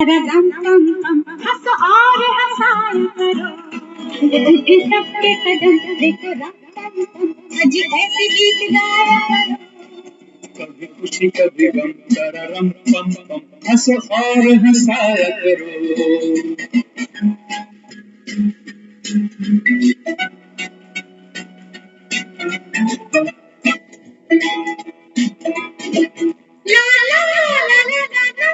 रम पम पम हंस और हंसाया करो, उठे सबके कदम देखो रम पम पम, अजी ऐसे गीत गाया करो। कभी खुशी कभी गम, तररम पम पम हंस और हंसाया करो। ला ला ला ला ला ला ला,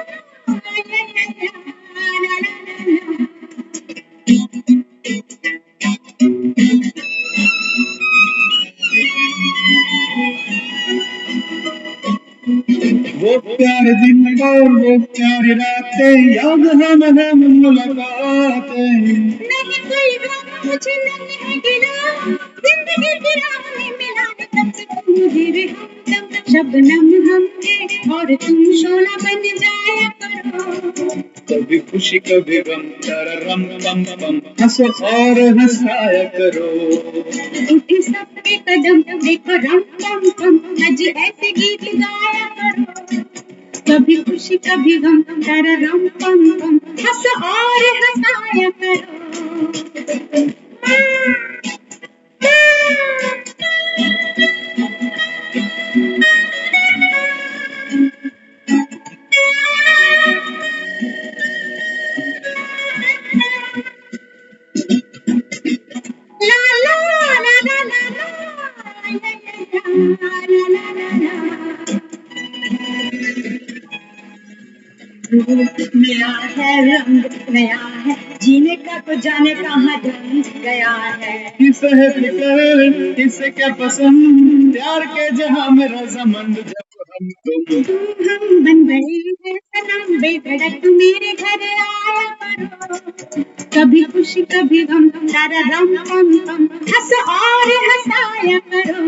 वो प्यारे दिन और वो प्यारी रातें, याद हम मुलाकातें। नहीं कोई गम मुझे नहीं है गिला, जिंदगी की राह में मिला है तब से तुम मुझे रे हमदम, शबनम हम थे और तुम शोला बन जाया करो। कभी खुशी कभी गम, तररम पम पम हंस और हंसाया करो। उठे सबके कदम देखो रम पम पम, अजी ऐसे गीत गाया करो। कभी खुशी कभी गम, तररम पम पम हंस और हंसाया करो। ला ला ला ला ला ला, ला ला ला ला ला। नया है रंग नया है, जीने का तो जाने कहाँ ढंग गया है। किसे है फिक्र किसे क्या पसंद, प्यार के जहां में रजामंद जब हम तुम। हम बन गए हैं सनम, बेधड़क मेरे घर आया करो। कभी खुशी कभी गम, तारा रम पम पम हंस और हंसाया करो।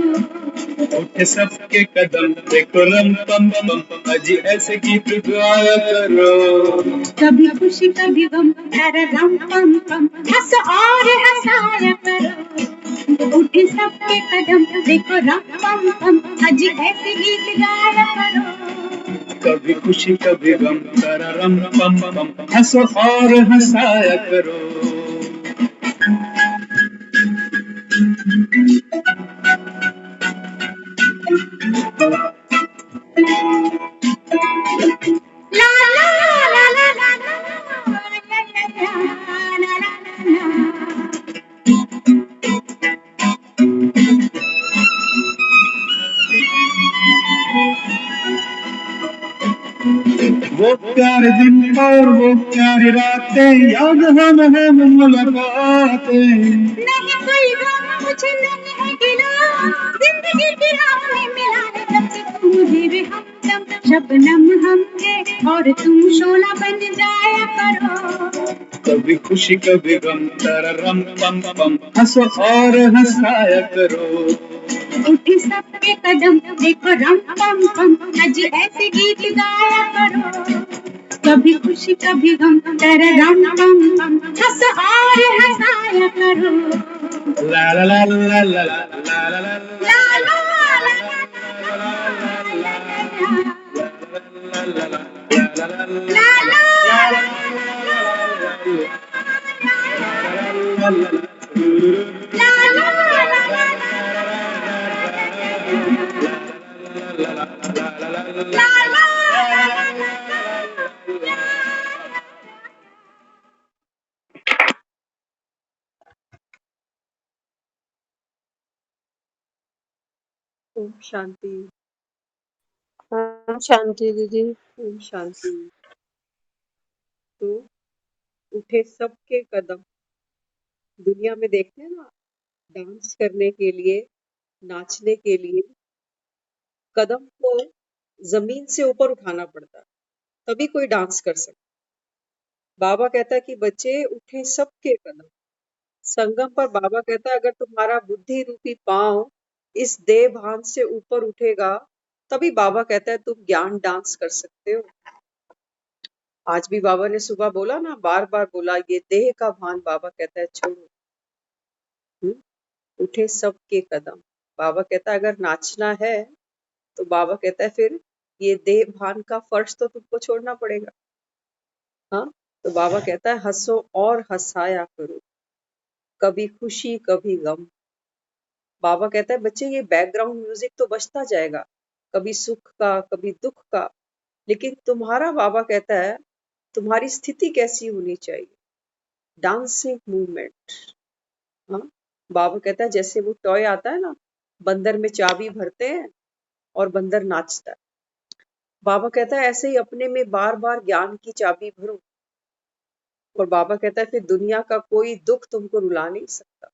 उठे सबके कदम देखो रम पम पम, अजी ऐसे गीत गाया करो। कभी खुशी कभी गम, तारा रम पम पम हंस और हंसाया करो। उठे सबके कदम देखो रम पम पम, अजी ऐसे गीत गाया करो। कभी खुशी कभी गम, तररम पम पम हंस और हंसाया करो। ला ला ला ला ला ला, ला ला ला ला। वो प्यारे दिन और वो प्यारी रातें, याद हम मुलाकातें। नहीं कोई गम मुझे नहीं है गिला, जिंदगी की राह में मिला है तब से तुम मुझे रे हमदम, शबनम हम थे और तुम शोला बन जाया करो। कभी खुशी कभी गम, तररम पम पम हंस और हंसाया करो। उठे सबके कदम देखो रम पम पम, अजी ऐसे गीत गाया करो। कभी खुशी कभी गम, तेरे रम पम पम हंस और हंसाया करो। ला ला ला ला ला ला ला ला ला ला ला ला ला ला, ला ला ला ला ला। ओम शांति। ओम शांति दीदी। ओम शांति। तो उठे सबके कदम, दुनिया में देखते हैं ना, डांस करने के लिए, नाचने के लिए कदम को जमीन से ऊपर उठाना पड़ता है, तभी कोई डांस कर सकता। बाबा कहता है कि बच्चे उठे सबके कदम। संगम पर बाबा कहता है अगर तुम्हारा बुद्धि रूपी पांव इस देह भान से ऊपर उठेगा, तभी बाबा कहता है तुम ज्ञान डांस कर सकते हो। आज भी बाबा ने सुबह बोला ना, बार बार बोला, ये देह का भान बाबा कहता है छोड़ो। उठे सबके कदम। बाबा कहता है अगर नाचना है तो बाबा कहता है फिर ये देह भान का फर्श तो तुमको छोड़ना पड़ेगा। हाँ, तो बाबा कहता है हंसो और हंसाया करो, कभी खुशी कभी गम। बाबा कहता है बच्चे ये बैकग्राउंड म्यूजिक तो बजता जाएगा, कभी सुख का कभी दुख का, लेकिन तुम्हारा बाबा कहता है तुम्हारी स्थिति कैसी होनी चाहिए, डांसिंग मूवमेंट। हाँ, बाबा कहता है जैसे वो टॉय आता है ना, बंदर में चाबी भरते हैं और बंदर नाचता है। बाबा कहता है ऐसे ही अपने में बार बार ज्ञान की चाबी भरो, और बाबा कहता है फिर दुनिया का कोई दुख तुमको रुला नहीं सकता।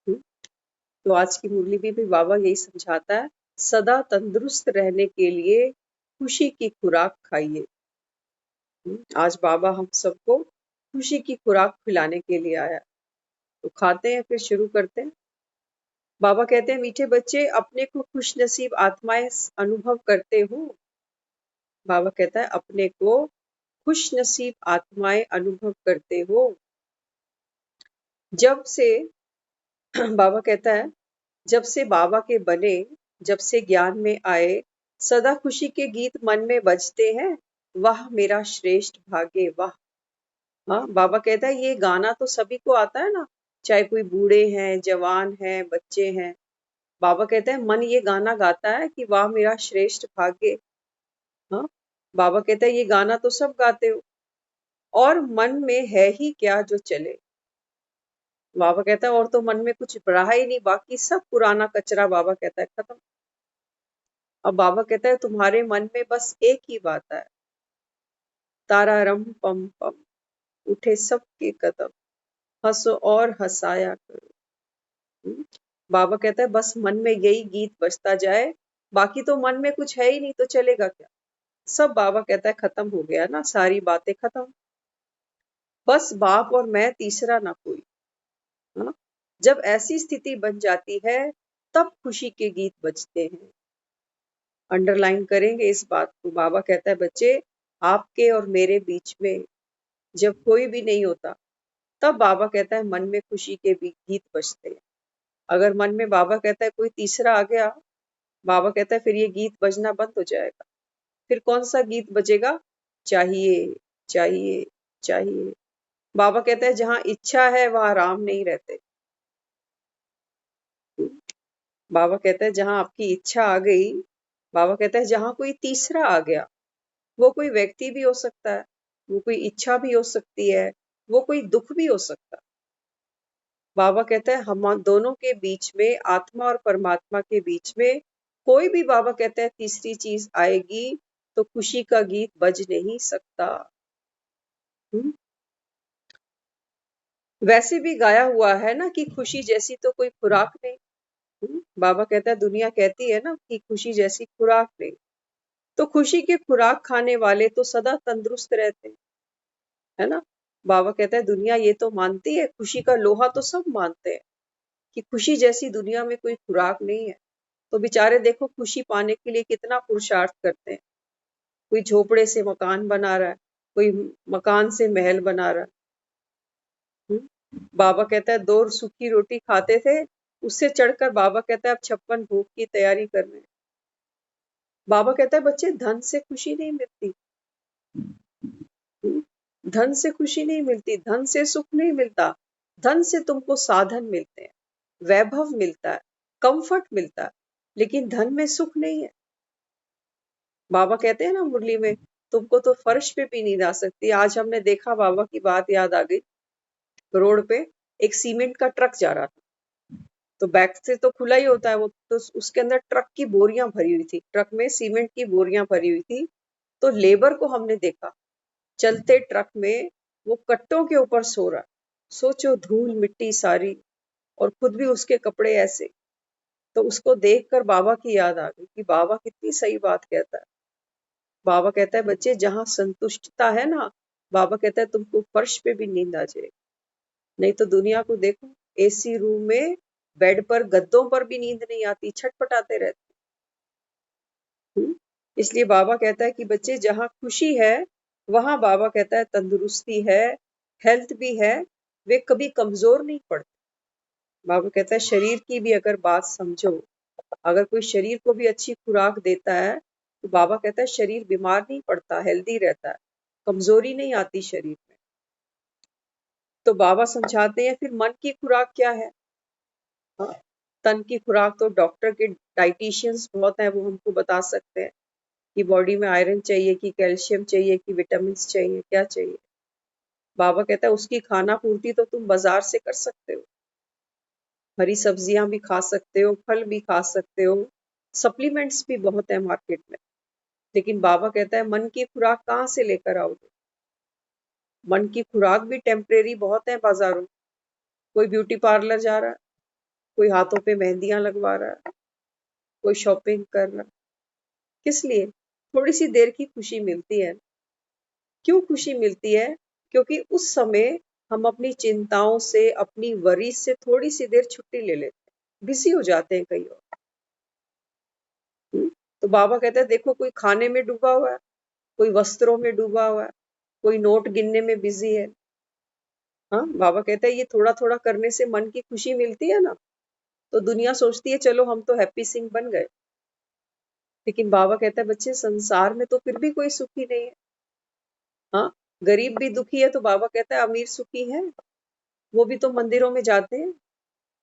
हम्म, तो आज की मुरली में भी बाबा यही समझाता है, सदा तंदुरुस्त रहने के लिए खुशी की खुराक खाइए। आज बाबा हम सबको खुशी की खुराक खिलाने के लिए आया, तो खाते हैं फिर शुरू करते हैं। बाबा कहते हैं मीठे बच्चे अपने को खुश नसीब आत्माएं अनुभव करते हो। बाबा कहता है अपने को खुश नसीब आत्माएं अनुभव करते हो। जब से बाबा कहता है जब से बाबा के बने, जब से ज्ञान में आए, सदा खुशी के गीत मन में बजते हैं, वाह मेरा श्रेष्ठ भाग्य वाह। हाँ, बाबा कहता है ये गाना तो सभी को आता है ना, चाहे कोई बूढ़े हैं, जवान हैं, बच्चे हैं। बाबा कहते हैं मन ये गाना गाता है कि वाह मेरा श्रेष्ठ भाग्य। हाँ, बाबा कहता है ये गाना तो सब गाते हो, और मन में है ही क्या जो चले। बाबा कहता है और तो मन में कुछ रहा ही नहीं, बाकी सब पुराना कचरा बाबा कहता है खत्म। अब बाबा कहता है तुम्हारे मन में बस एक ही बात है, तारा रम पम पम, उठे सबके कदम, हंसो और हंसाया करो। बाबा कहता है बस मन में यही गीत बजता जाए, बाकी तो मन में कुछ है ही नहीं, तो चलेगा क्या। सब बाबा कहता है खत्म हो गया ना, सारी बातें खत्म, बस बाप और मैं, तीसरा ना कोई। हाँ? जब ऐसी स्थिति बन जाती है तब खुशी के गीत बजते हैं। अंडरलाइन करेंगे इस बात को। बाबा कहता है बच्चे आपके और मेरे बीच में जब कोई भी नहीं होता, तब बाबा कहता है मन में खुशी के भी गीत बजते हैं। अगर मन में बाबा कहता है कोई तीसरा आ गया, बाबा कहता है फिर ये गीत बजना बंद हो जाएगा। फिर कौन सा गीत बजेगा, चाहिए चाहिए चाहिए। बाबा कहता है जहां इच्छा है वहां राम नहीं रहते। बाबा कहता है जहां आपकी इच्छा आ गई, बाबा कहता है जहां कोई तीसरा आ गया, वो कोई व्यक्ति भी हो सकता है, वो कोई इच्छा भी हो सकती है, वो कोई दुख भी हो सकता है। बाबा कहता है हम दोनों के बीच में, आत्मा और परमात्मा के बीच में कोई भी, बाबा कहता है तीसरी चीज आएगी तो खुशी का गीत बज नहीं सकता। वैसे भी गाया हुआ है ना कि खुशी जैसी तो कोई खुराक नहीं। बाबा कहता है दुनिया कहती है ना कि खुशी जैसी खुराक नहीं, तो खुशी के खुराक खाने वाले तो सदा तंदुरुस्त रहते हैं, है ना। बाबा कहता है दुनिया ये तो मानती है, खुशी का लोहा तो सब मानते हैं कि खुशी जैसी दुनिया में कोई खुराक नहीं है, तो बेचारे देखो खुशी पाने के लिए कितना पुरुषार्थ करते हैं। कोई झोपड़े से मकान बना रहा है, कोई मकान से महल बना रहा है। बाबा कहता है 2 सूखी रोटी खाते थे, उससे चढ़कर बाबा कहता है अब 56 भोग की तैयारी कर रहे हैं। बाबा कहता है बच्चे धन से खुशी नहीं मिलती, धन से खुशी नहीं मिलती, धन से सुख नहीं मिलता। धन से तुमको साधन मिलते हैं, वैभव मिलता है, कंफर्ट मिलता है, लेकिन धन में सुख नहीं है। बाबा कहते हैं ना मुरली में, तुमको तो फर्श पे भी नींद आ सकती है। आज हमने देखा, बाबा की बात याद आ गई, रोड पे एक सीमेंट का ट्रक जा रहा था, तो बैक से तो खुला ही होता है वो, तो उसके अंदर ट्रक की बोरियां भरी हुई थी, ट्रक में सीमेंट की बोरियां भरी हुई थी। तो लेबर को हमने देखा चलते ट्रक में, वो कट्टों के ऊपर सो रहा। सोचो धूल मिट्टी सारी, और खुद भी उसके कपड़े ऐसे। तो उसको देखकर बाबा की याद आ गई कि बाबा कितनी सही बात कहता है। बाबा कहता है बच्चे जहां संतुष्टता है ना, बाबा कहता है तुमको फर्श पे भी नींद आ जाएगी। नहीं तो दुनिया को देखो, एसी रूम में बेड पर, गद्दों पर भी नींद नहीं आती, छटपटाते रहते। इसलिए बाबा कहता है कि बच्चे जहां खुशी है वहां, बाबा कहता है तंदुरुस्ती है, हेल्थ भी है, वे कभी कमजोर नहीं पड़ते। बाबा कहता है शरीर की भी अगर बात समझो, अगर कोई शरीर को भी अच्छी खुराक देता है, तो बाबा कहता है शरीर बीमार नहीं पड़ता, हेल्दी रहता है। कमजोरी नहीं आती शरीर में। तो बाबा समझाते हैं फिर मन की खुराक क्या है। हाँ, तन की खुराक तो डॉक्टर के डाइटिशियंस बहुत हैं, वो हमको बता सकते हैं कि बॉडी में आयरन चाहिए, कि कैल्शियम चाहिए, कि विटामिन चाहिए, क्या चाहिए। बाबा कहता है उसकी खाना पूर्ति तो तुम बाजार से कर सकते हो, हरी सब्जियां भी खा सकते हो, फल भी खा सकते हो, सप्लीमेंट्स भी बहुत है मार्केट में। लेकिन बाबा कहता है मन की खुराक कहाँ से लेकर आओगे। मन की खुराक भी टेम्परेरी बहुत है बाजारों में। कोई ब्यूटी पार्लर जा रहा है, कोई हाथों पे मेहंदियां लगवा रहा है, कोई शॉपिंग कर रहा है। किस लिए? थोड़ी सी देर की खुशी मिलती है। क्यों खुशी मिलती है? क्योंकि उस समय हम अपनी चिंताओं से, अपनी वरी से थोड़ी सी देर छुट्टी ले लेते हैं, बिजी हो जाते हैं कई और। तो बाबा कहते हैं देखो, कोई खाने में डूबा हुआ है, कोई वस्त्रों में डूबा हुआ है, कोई नोट गिनने में बिजी है। हाँ, बाबा कहते हैं ये थोड़ा थोड़ा करने से मन की खुशी मिलती है ना, तो दुनिया सोचती है चलो हम तो हैप्पी सिंह बन गए। लेकिन बाबा कहता है बच्चे, संसार में तो फिर भी कोई सुखी नहीं है। हाँ, गरीब भी दुखी है तो बाबा कहता है अमीर सुखी है, वो भी तो मंदिरों में जाते हैं।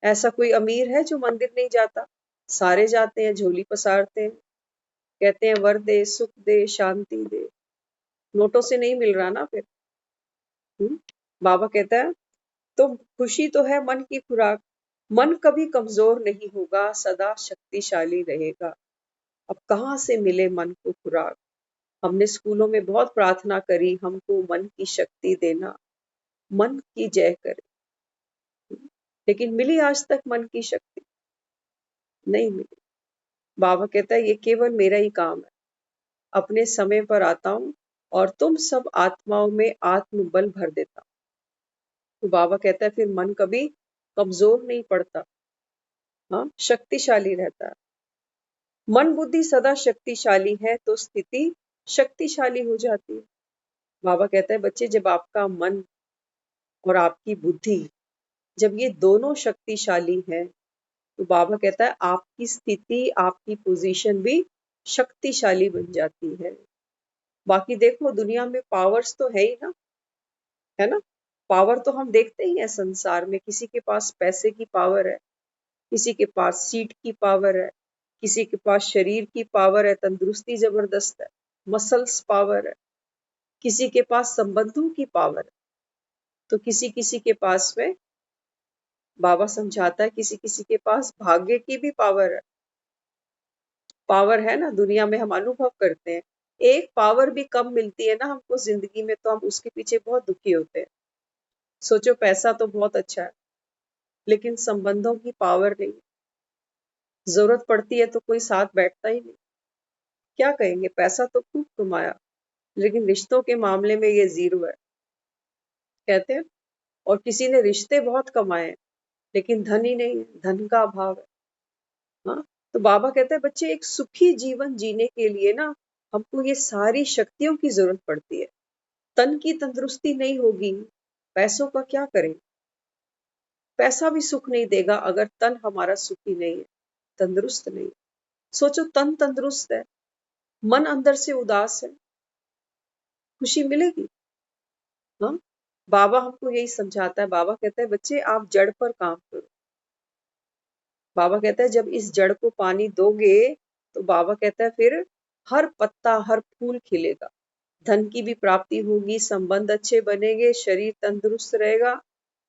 ऐसा कोई अमीर है जो मंदिर नहीं जाता? सारे जाते हैं, झोली पसारते हैं, कहते हैं वर दे, सुख दे, शांति दे। नोटों से नहीं मिल रहा ना फिर। बाबा कहता है तो खुशी तो है मन की खुराक। मन कभी कमजोर नहीं होगा, सदा शक्तिशाली रहेगा। अब कहाँ से मिले मन को खुराक? हमने स्कूलों में बहुत प्रार्थना करी, हमको मन की शक्ति देना, मन की जय करे। लेकिन मिली आज तक मन की शक्ति? नहीं मिली। बाबा कहता है ये केवल मेरा ही काम है, अपने समय पर आता हूँ और तुम सब आत्माओं में आत्मबल भर देता हूँ। तो बाबा कहता है फिर मन कभी कमजोर नहीं पड़ता, हाँ, शक्तिशाली रहता है। मन बुद्धि सदा शक्तिशाली है तो स्थिति शक्तिशाली हो जाती है। बाबा कहता है बच्चे, जब आपका मन और आपकी बुद्धि, जब ये दोनों शक्तिशाली हैं, तो बाबा कहता है आपकी स्थिति, आपकी पोजीशन भी शक्तिशाली बन जाती है। बाकी देखो दुनिया में पावर्स तो है ही ना, है ना। पावर तो हम देखते ही है संसार में, किसी के पास पैसे की पावर है, किसी के पास सीट की पावर है, किसी के पास शरीर की पावर है, तंदुरुस्ती जबरदस्त है, मसल्स पावर है, किसी के पास संबंधों की पावर है, तो किसी किसी के पास में बाबा समझाता है किसी किसी के पास भाग्य की भी पावर है। पावर है ना, दुनिया में हम अनुभव करते हैं। एक पावर भी कम मिलती है ना हमको जिंदगी में, तो हम उसके पीछे बहुत दुखी होते हैं। सोचो पैसा तो बहुत अच्छा है, लेकिन संबंधों की पावर नहीं। जरूरत पड़ती है तो कोई साथ बैठता ही नहीं। क्या कहेंगे, पैसा तो खूब कमाया, लेकिन रिश्तों के मामले में ये जीरो है, कहते हैं। और किसी ने रिश्ते बहुत कमाए, लेकिन धन ही नहीं है, धन का अभाव है। हाँ, तो बाबा कहते हैं बच्चे, एक सुखी जीवन जीने के लिए ना हमको ये सारी शक्तियों की जरूरत पड़ती है। तन की तंदुरुस्ती नहीं होगी, पैसों का क्या करें? पैसा भी सुख नहीं देगा अगर तन हमारा सुखी नहीं है, तंदुरुस्त नहीं। सोचो तन तंदुरुस्त है, मन अंदर से उदास है, खुशी मिलेगी? हाँ, बाबा हमको यही समझाता है। बाबा कहता है बच्चे, आप जड़ पर काम करो। बाबा कहता है जब इस जड़ को पानी दोगे, तो बाबा कहता है फिर हर पत्ता, हर फूल खिलेगा, धन की भी प्राप्ति होगी, संबंध अच्छे बनेंगे, शरीर तंदुरुस्त रहेगा।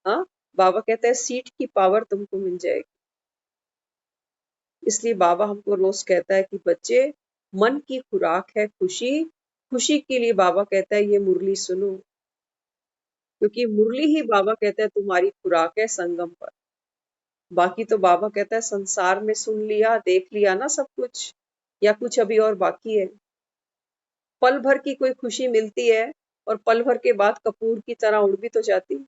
हाँ, बाबा कहता है सीट की पावर तुमको मिल जाएगी। इसलिए बाबा हमको रोज कहता है कि बच्चे, मन की खुराक है खुशी। खुशी के लिए बाबा कहता है ये मुरली सुनो, क्योंकि मुरली ही बाबा कहता है तुम्हारी खुराक है संगम पर। बाकी तो बाबा कहता है संसार में सुन लिया, देख लिया ना सब कुछ, या कुछ अभी और बाकी है। पल भर की कोई खुशी मिलती है और पल भर के बाद कपूर की तरह उड़ भी तो जाती है।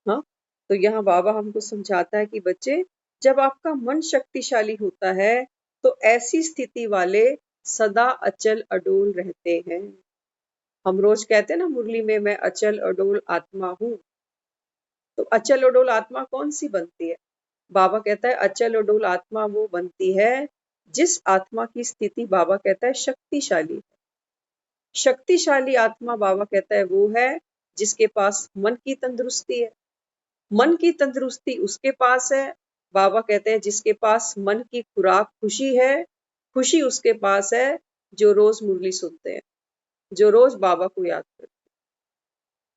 हाँ, तो यहाँ बाबा हमको समझाता है कि बच्चे, जब आपका मन शक्तिशाली होता है तो ऐसी स्थिति वाले सदा अचल अडोल रहते हैं। हम रोज कहते हैं ना मुरली में, मैं अचल अडोल आत्मा हूँ। तो अचल अडोल आत्मा कौन सी बनती है? बाबा कहता है अचल अडोल आत्मा वो बनती है जिस आत्मा की स्थिति बाबा कहता है शक्तिशाली है। शक्तिशाली आत्मा बाबा कहता है वो है जिसके पास मन की तंदुरुस्ती है। मन की तंदुरुस्ती उसके पास है, बाबा कहते हैं जिसके पास मन की खुराक खुशी है, खुशी उसके पास है जो रोज मुरली सुनते हैं, जो रोज बाबा को याद करते हैं।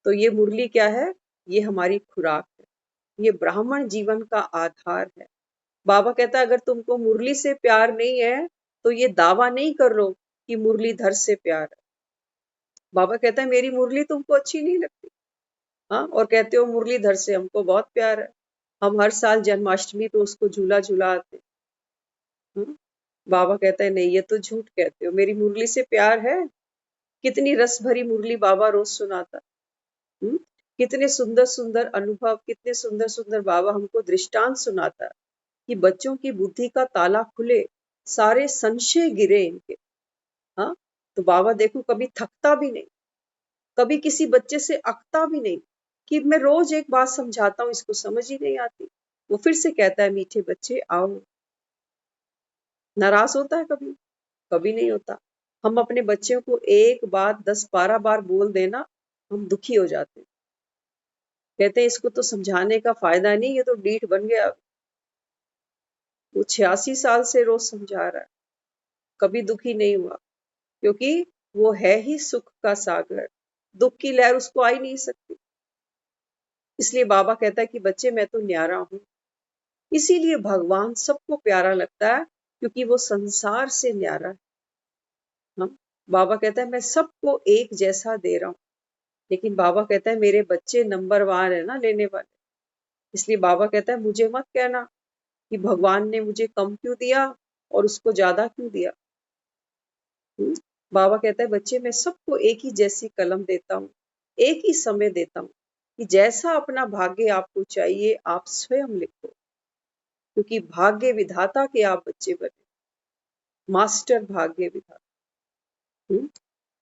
तो ये मुरली क्या है? ये हमारी खुराक है, ये ब्राह्मण जीवन का आधार है। बाबा कहता है अगर तुमको मुरली से प्यार नहीं है तो ये दावा नहीं कर लो कि मुरलीधर से प्यार है। बाबा कहता है मेरी मुरली तुमको अच्छी नहीं लगती, हाँ, और कहते हो मुरलीधर से हमको बहुत प्यार है, हम हर साल जन्माष्टमी पे उसको झूला झूलाते। बाबा कहता है नहीं, ये तो झूठ कहते हो, मेरी मुरली से प्यार है। कितनी रस भरी मुरली बाबा रोज सुनाता। हम्म? कितने सुंदर सुंदर अनुभव, कितने सुंदर सुंदर बाबा हमको दृष्टांत सुनाता कि बच्चों की बुद्धि का ताला खुले, सारे संशय गिरे इनके। हाँ, तो बाबा देखो कभी थकता भी नहीं, कभी किसी बच्चे से अकता भी नहीं कि मैं रोज एक बात समझाता हूँ इसको समझ ही नहीं आती, वो फिर से कहता है मीठे बच्चे आओ। नाराज होता है कभी? कभी नहीं होता। हम अपने बच्चों को एक बात 10-12 बार बोल देना, हम दुखी हो जाते हैं। कहते हैं इसको तो समझाने का फायदा नहीं, ये तो डीठ बन गया। वो 86 साल से रोज समझा रहा है, कभी दुखी नहीं हुआ, क्योंकि वो है ही सुख का सागर, दुख की लहर उसको आ ही नहीं सकती। इसलिए बाबा कहता है कि बच्चे मैं तो न्यारा हूं। इसीलिए भगवान सबको प्यारा लगता है, क्योंकि वो संसार से न्यारा है। हाँ? बाबा कहता है मैं सबको एक जैसा दे रहा हूँ, लेकिन बाबा कहता है मेरे बच्चे नंबरवार है ना लेने वाले। इसलिए बाबा कहता है मुझे मत कहना कि भगवान ने मुझे कम क्यों दिया और उसको ज्यादा क्यों दिया। बाबा कहता है बच्चे मैं सबको एक ही जैसी कलम देता हूँ, एक ही समय देता हूँ, कि जैसा अपना भाग्य आपको चाहिए आप स्वयं लिखो, क्योंकि भाग्य विधाता के आप बच्चे बने, मास्टर भाग्य विधाता।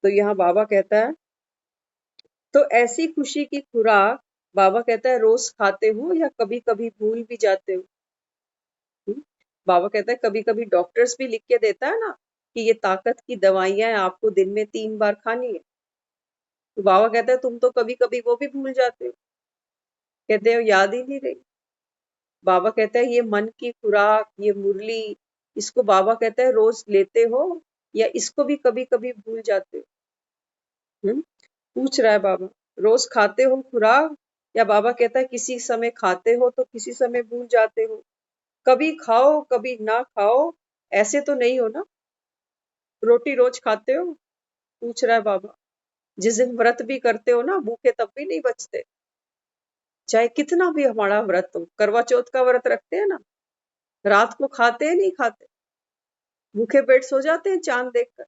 तो यहाँ बाबा कहता है तो ऐसी खुशी की खुराक बाबा कहता है रोज खाते हो या कभी कभी भूल भी जाते हो। बाबा कहता है कभी कभी डॉक्टर्स भी लिख के देता है ना कि ये ताकत की दवाइयां हैं, आपको दिन में 3 बार खानी है। तो बाबा कहता है तुम तो कभी कभी वो भी भूल जाते हो, कहते हो याद ही नहीं रही। बाबा कहता है ये मन की खुराक, ये मुरली, इसको बाबा कहता है रोज लेते हो या इसको भी कभी कभी भूल जाते हो। पूछ रहा है बाबा रोज खाते हो खुराक, या बाबा कहता है किसी समय खाते हो तो किसी समय भूल जाते हो, कभी खाओ कभी ना खाओ, ऐसे तो नहीं हो ना, रोटी रोज खाते हो। पूछ रहा है बाबा जिस दिन व्रत भी करते हो ना भूखे तब भी नहीं बचते, चाहे कितना भी हमारा व्रत हो। करवा चौथ का व्रत रखते हैं ना, रात को खाते हैं नहीं खाते, भूखे पेट सो जाते हैं चांद देखकर।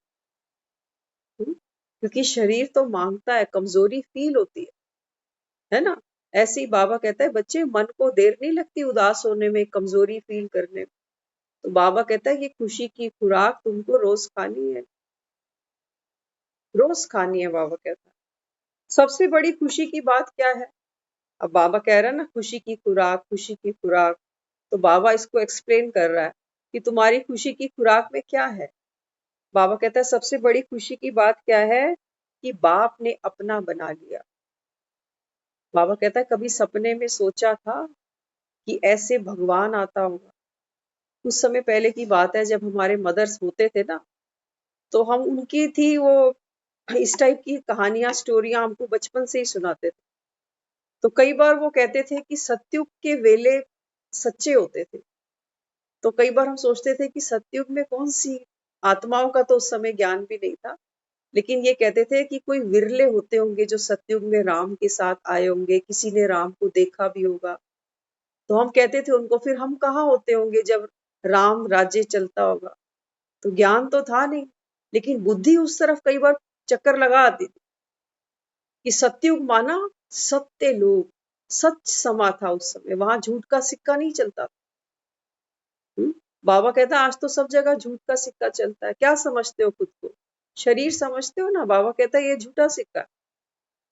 क्योंकि शरीर तो मांगता है, कमजोरी फील होती है ना। ऐसे ही बाबा कहता है बच्चे मन को देर नहीं लगती उदास होने में, कमजोरी फील करने में। तो बाबा कहता है ये खुशी की खुराक तुमको रोज खानी है, रोज खानी है। बाबा कहता है सबसे बड़ी खुशी की बात क्या है? अब बाबा कह रहा है ना खुशी की खुराक, खुशी की खुराक, तो बाबा इसको एक्सप्लेन कर रहा है कि तुम्हारी खुशी की खुराक में क्या है। बाबा कहता है सबसे बड़ी खुशी की बात क्या है कि बाप ने अपना बना लिया। बाबा कहता है कभी सपने में सोचा था कि ऐसे भगवान आता होगा? कुछ समय पहले की बात है, जब हमारे मदर्स होते थे ना, तो हम उनकी थी वो इस टाइप की कहानियां, स्टोरियां हमको बचपन से ही सुनाते थे। तो कई बार वो कहते थे कि सतयुग के वेले सच्चे होते थे। तो कई बार हम सोचते थे कि सतयुग में कौन सी आत्माओं का तो उस समय ज्ञान भी नहीं था, लेकिन ये कहते थे कि कोई विरले होते होंगे जो सतयुग में राम के साथ आए होंगे, किसी ने राम को देखा भी होगा। तो हम कहते थे उनको फिर हम कहाँ होते होंगे जब राम राज्य चलता होगा। तो ज्ञान तो था नहीं, लेकिन बुद्धि उस तरफ कई बार चक्कर लगा आती थी कि सतयुग माना सत्य लोग, सच समा था उस समय, वहां झूठ का सिक्का नहीं चलता था। बाबा कहता है आज तो सब जगह झूठ का सिक्का चलता है। क्या समझते हो खुद को? शरीर समझते हो ना। बाबा कहता है ये झूठा सिक्का।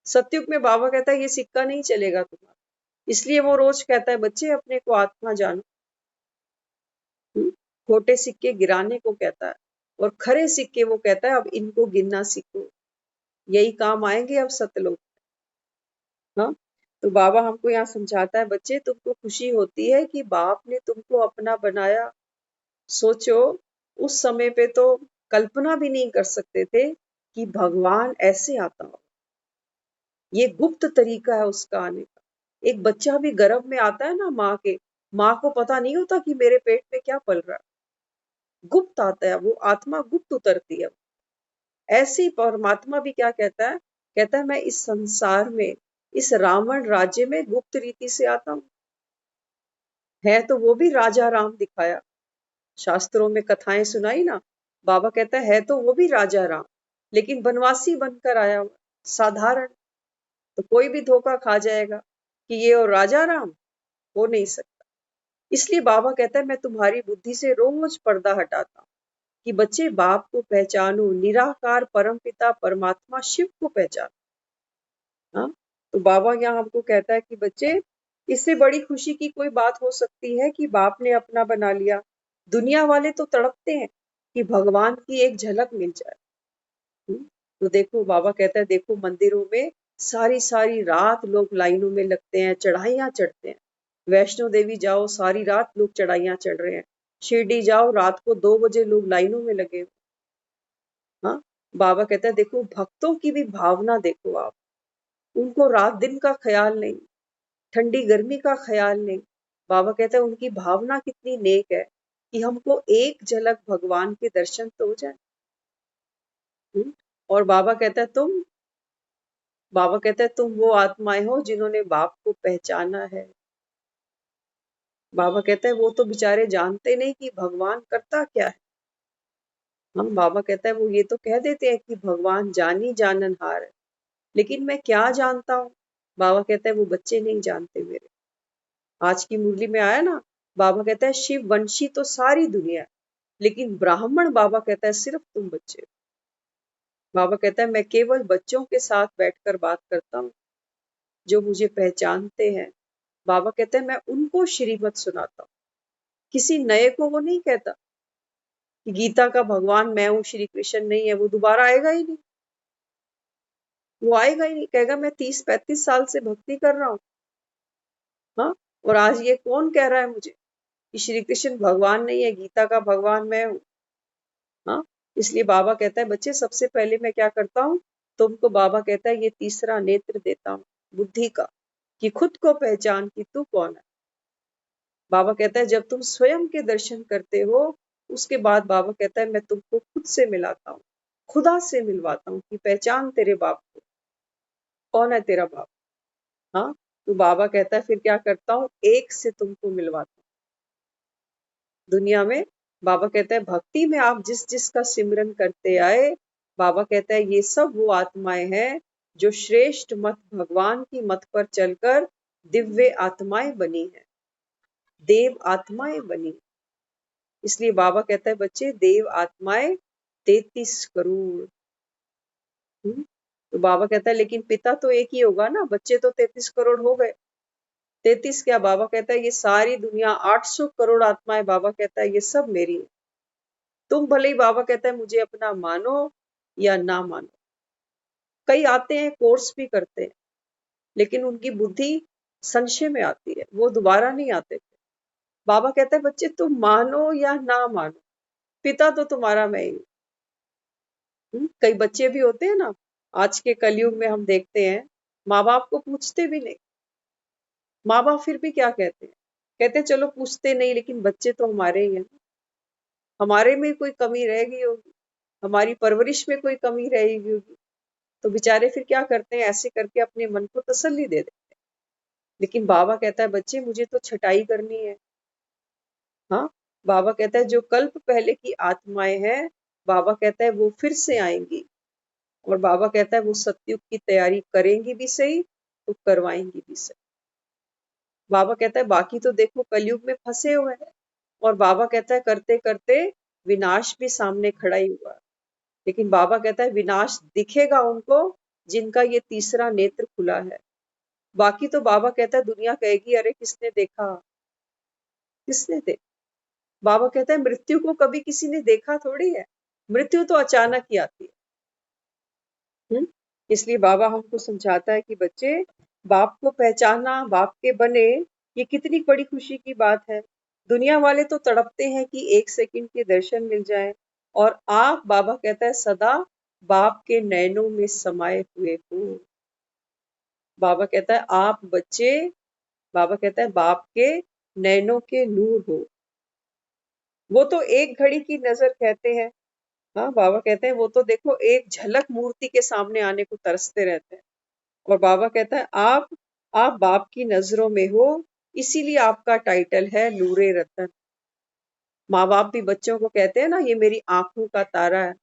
सतयुग में बाबा कहता है ये सिक्का नहीं चलेगा तुम्हारा। इसलिए वो रोज कहता है बच्चे अपने को आत्मा जानो। खोटे सिक्के गिराने को कहता है, और खरे सिक्के वो कहता है अब इनको गिनना सीखो। यही काम आएंगे अब सतलोक। हाँ, तो बाबा हमको यहाँ समझाता है, बच्चे तुमको खुशी होती है कि बाप ने तुमको अपना बनाया। सोचो, उस समय पे तो कल्पना भी नहीं कर सकते थे कि भगवान ऐसे आता हो। ये गुप्त तरीका है उसका आने का। एक बच्चा भी गर्भ में आता है ना माँ के, माँ को पता नहीं होता कि मेरे पेट में क्या पल रहा है। गुप्त आता है, वो आत्मा गुप्त उतरती है। ऐसे ही परमात्मा भी क्या कहता है, कहता है मैं इस संसार में, इस रावण राज्य में गुप्त रीति से आता हूँ। है तो वो भी राजा राम दिखाया, शास्त्रों में कथाएं सुनाई ना। बाबा कहता है तो वो भी राजा राम, लेकिन बनवासी बनकर आया हुआ, साधारण। तो कोई भी धोखा खा जाएगा कि ये और राजा राम हो नहीं सकता। इसलिए बाबा कहता है मैं तुम्हारी बुद्धि से रोज पर्दा हटाता हूँ कि बच्चे बाप को पहचानो, निराकार परम पिता परमात्मा शिव को पहचानो। हाँ, तो बाबा यहाँ हमको कहता है कि बच्चे, इससे बड़ी खुशी की कोई बात हो सकती है कि बाप ने अपना बना लिया। दुनिया वाले तो तड़पते हैं कि भगवान की एक झलक मिल जाए। तो देखो बाबा कहता है, देखो मंदिरों में सारी सारी रात लोग लाइनों में लगते हैं, चढ़ाइयाँ चढ़ते हैं। वैष्णो देवी जाओ, सारी रात लोग चढ़ाइयाँ चढ़ रहे हैं। शिरडी जाओ, रात को 2 बजे लोग लाइनों में लगे हुए। हाँ, बाबा कहता है देखो भक्तों की भी भावना देखो आप, उनको रात दिन का ख्याल नहीं, ठंडी गर्मी का ख्याल नहीं। बाबा कहता है उनकी भावना कितनी नेक है कि हमको एक झलक भगवान के दर्शन तो हो जाए। और बाबा कहता है तुम वो आत्माएं हो जिन्होंने बाप को पहचाना है। बाबा कहता है वो तो बेचारे जानते नहीं कि भगवान करता क्या है। हम बाबा कहता है वो ये तो कह देते हैं कि भगवान जानी जाननहार है, लेकिन मैं क्या जानता हूँ। बाबा कहता है वो बच्चे नहीं जानते मेरे। आज की मुरली में आया ना, बाबा कहता है शिव वंशी तो सारी दुनिया है, लेकिन ब्राह्मण बाबा कहता है सिर्फ तुम बच्चे हो। बाबा कहता है मैं केवल बच्चों के साथ बैठकर बात करता हूँ जो मुझे पहचानते हैं। बाबा कहते हैं मैं उनको श्रीमत सुनाता हूँ, किसी नए को वो नहीं कहता कि गीता का भगवान मैं हूँ, श्री कृष्ण नहीं है। वो दोबारा आएगा ही नहीं, वो आएगा ही नहीं, कहेगा मैं 30-35 साल से भक्ति कर रहा हूँ। हाँ, और आज ये कौन कह रहा है मुझे कि श्री कृष्ण भगवान नहीं है, गीता का भगवान मैं हूँ। हाँ, इसलिए बाबा कहता है बच्चे सबसे पहले मैं क्या करता हूँ, तुमको बाबा कहता है ये तीसरा नेत्र देता हूँ बुद्धि का, कि खुद को पहचान कि तू कौन है। बाबा कहता है जब तुम स्वयं के दर्शन करते हो, उसके बाद बाबा कहता है मैं तुमको खुद से मिलाता हूँ, खुदा से मिलवाता हूँ कि पहचान तेरे बाप को, कौन है तेरा बाप। हाँ, तो बाबा कहता है फिर क्या करता हूँ, एक से तुमको मिलवाता हूँ। दुनिया में बाबा कहता है भक्ति में आप जिस जिस का सिमरन करते आए, बाबा कहता है ये सब वो आत्माएं हैं जो श्रेष्ठ मत भगवान की मत पर चलकर दिव्य आत्माएं बनी है, देव आत्माएं बनी। इसलिए बाबा कहता है बच्चे देव आत्माएं 33 करोड़। तो बाबा कहता है लेकिन पिता तो एक ही होगा ना, बच्चे तो 33 करोड़ हो गए। 33 क्या, बाबा कहता है ये सारी दुनिया 800 करोड़ आत्माएं, बाबा कहता है ये सब मेरी है। तुम भले ही बाबा कहता है मुझे अपना मानो या ना मानो। कई आते हैं कोर्स भी करते हैं, लेकिन उनकी बुद्धि संशय में आती है, वो दोबारा नहीं आते थे। बाबा कहता है बच्चे तुम मानो या ना मानो, पिता तो तुम्हारा मैं ही। कई बच्चे भी होते हैं ना, आज के कलयुग में हम देखते हैं माँ बाप को पूछते भी नहीं। माँ बाप फिर भी क्या कहते हैं, कहते हैं चलो पूछते नहीं, लेकिन बच्चे तो हमारे ही हैं, हमारे में कोई कमी रह गई होगी, हमारी परवरिश में कोई कमी रहेगी होगी। तो बेचारे फिर क्या करते हैं, ऐसे करके अपने मन को तसल्ली दे देते हैं। लेकिन बाबा कहता है बच्चे मुझे तो छटाई करनी है। हाँ, बाबा कहता है जो कल्प पहले की आत्माएं हैं, बाबा कहता है वो फिर से आएंगी, और बाबा कहता है वो सतयुग की तैयारी करेंगी भी सही तो करवाएंगी भी सही। बाबा कहता है बाकी तो देखो कलयुग में फंसे हुए हैं, और बाबा कहता है करते करते विनाश भी सामने खड़ा ही हुआ। लेकिन बाबा कहता है विनाश दिखेगा उनको जिनका ये तीसरा नेत्र खुला है। बाकी तो बाबा कहता है दुनिया कहेगी अरे किसने देखा, किसने देखा। बाबा कहता है मृत्यु को कभी किसी ने देखा थोड़ी है, मृत्यु तो अचानक ही आती है। इसलिए बाबा हमको समझाता है कि बच्चे, बाप को पहचाना, बाप के बने, ये कितनी बड़ी खुशी की बात है। दुनिया वाले तो तड़पते हैं कि 1 सेकंड के दर्शन मिल जाए, और आप, बाबा कहता है, सदा बाप के नैनों में समाये हुए हो। बाबा कहता है आप बच्चे, बाबा कहता है बाप के नैनों के नूर हो। वो तो एक घड़ी की नजर कहते हैं। हाँ, बाबा कहते हैं वो तो देखो एक झलक मूर्ति के सामने आने को तरसते रहते हैं। और बाबा कहता है आप बाप की नजरों में हो, इसीलिए आपका टाइटल है नूरे रतन। माँ बाप भी बच्चों को कहते हैं ना, ये मेरी आंखों का तारा है,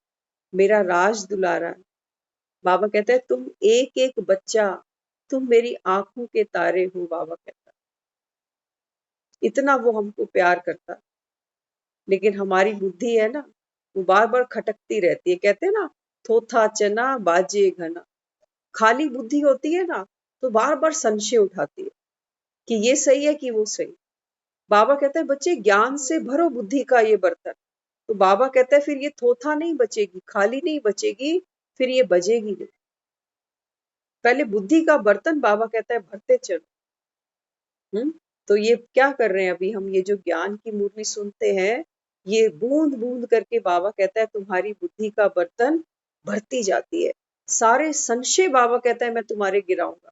मेरा राज दुलारा है। बाबा कहते हैं तुम एक एक बच्चा, तुम मेरी आंखों के तारे हो। बाबा कहता है इतना वो हमको प्यार करता है। लेकिन हमारी बुद्धि है ना, वो बार बार खटकती रहती है। कहते हैं ना, थोथा चना बाजे घना। खाली बुद्धि होती है ना, तो बार बार संशय उठाती है कि ये सही है कि वो सही। बाबा कहते हैं बच्चे, ज्ञान से भरो बुद्धि का ये बर्तन। तो बाबा कहते हैं फिर ये थोथा नहीं बचेगी, खाली नहीं बचेगी, फिर ये बजेगी नहीं। पहले बुद्धि का बर्तन, बाबा कहता है, भरते चलो। तो ये क्या कर रहे हैं अभी हम, ये जो ज्ञान की मुरली सुनते हैं, ये बूंद बूंद करके बाबा कहता है तुम्हारी बुद्धि का बर्तन भरती जाती है। सारे संशय, बाबा कहता है, मैं तुम्हारे गिराऊंगा।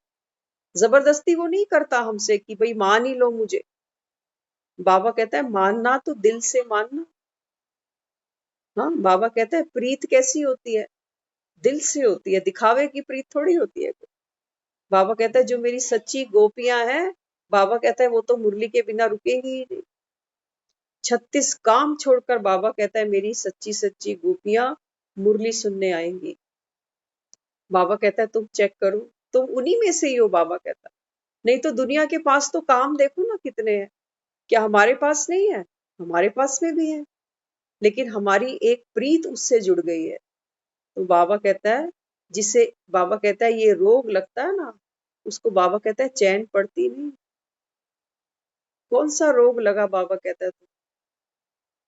जबरदस्ती वो नहीं करता हमसे कि भाई मान ही लो मुझे। बाबा कहता है मानना तो दिल से मानना। हाँ, बाबा कहता है प्रीत कैसी होती है, दिल से होती है, दिखावे की प्रीत थोड़ी होती है। बाबा कहता है जो मेरी सच्ची गोपियां हैं, बाबा कहता है वो तो मुरली के बिना रुकेंगी ही नहीं। 36 काम छोड़कर बाबा कहता है मेरी सच्ची सच्ची गोपियां मुरली सुनने आएंगी। बाबा कहता है तुम चेक करो, तुम उन्हीं में से ही हो। बाबा कहता है नहीं तो दुनिया के पास तो काम देखो ना कितने हैं, क्या हमारे पास नहीं है? हमारे पास में भी है, लेकिन हमारी एक प्रीत उससे जुड़ गई है। तो बाबा कहता है जिसे, बाबा कहता है ये रोग लगता है ना, उसको बाबा कहता है चैन पड़ती नहीं। कौन सा रोग लगा? बाबा कहता है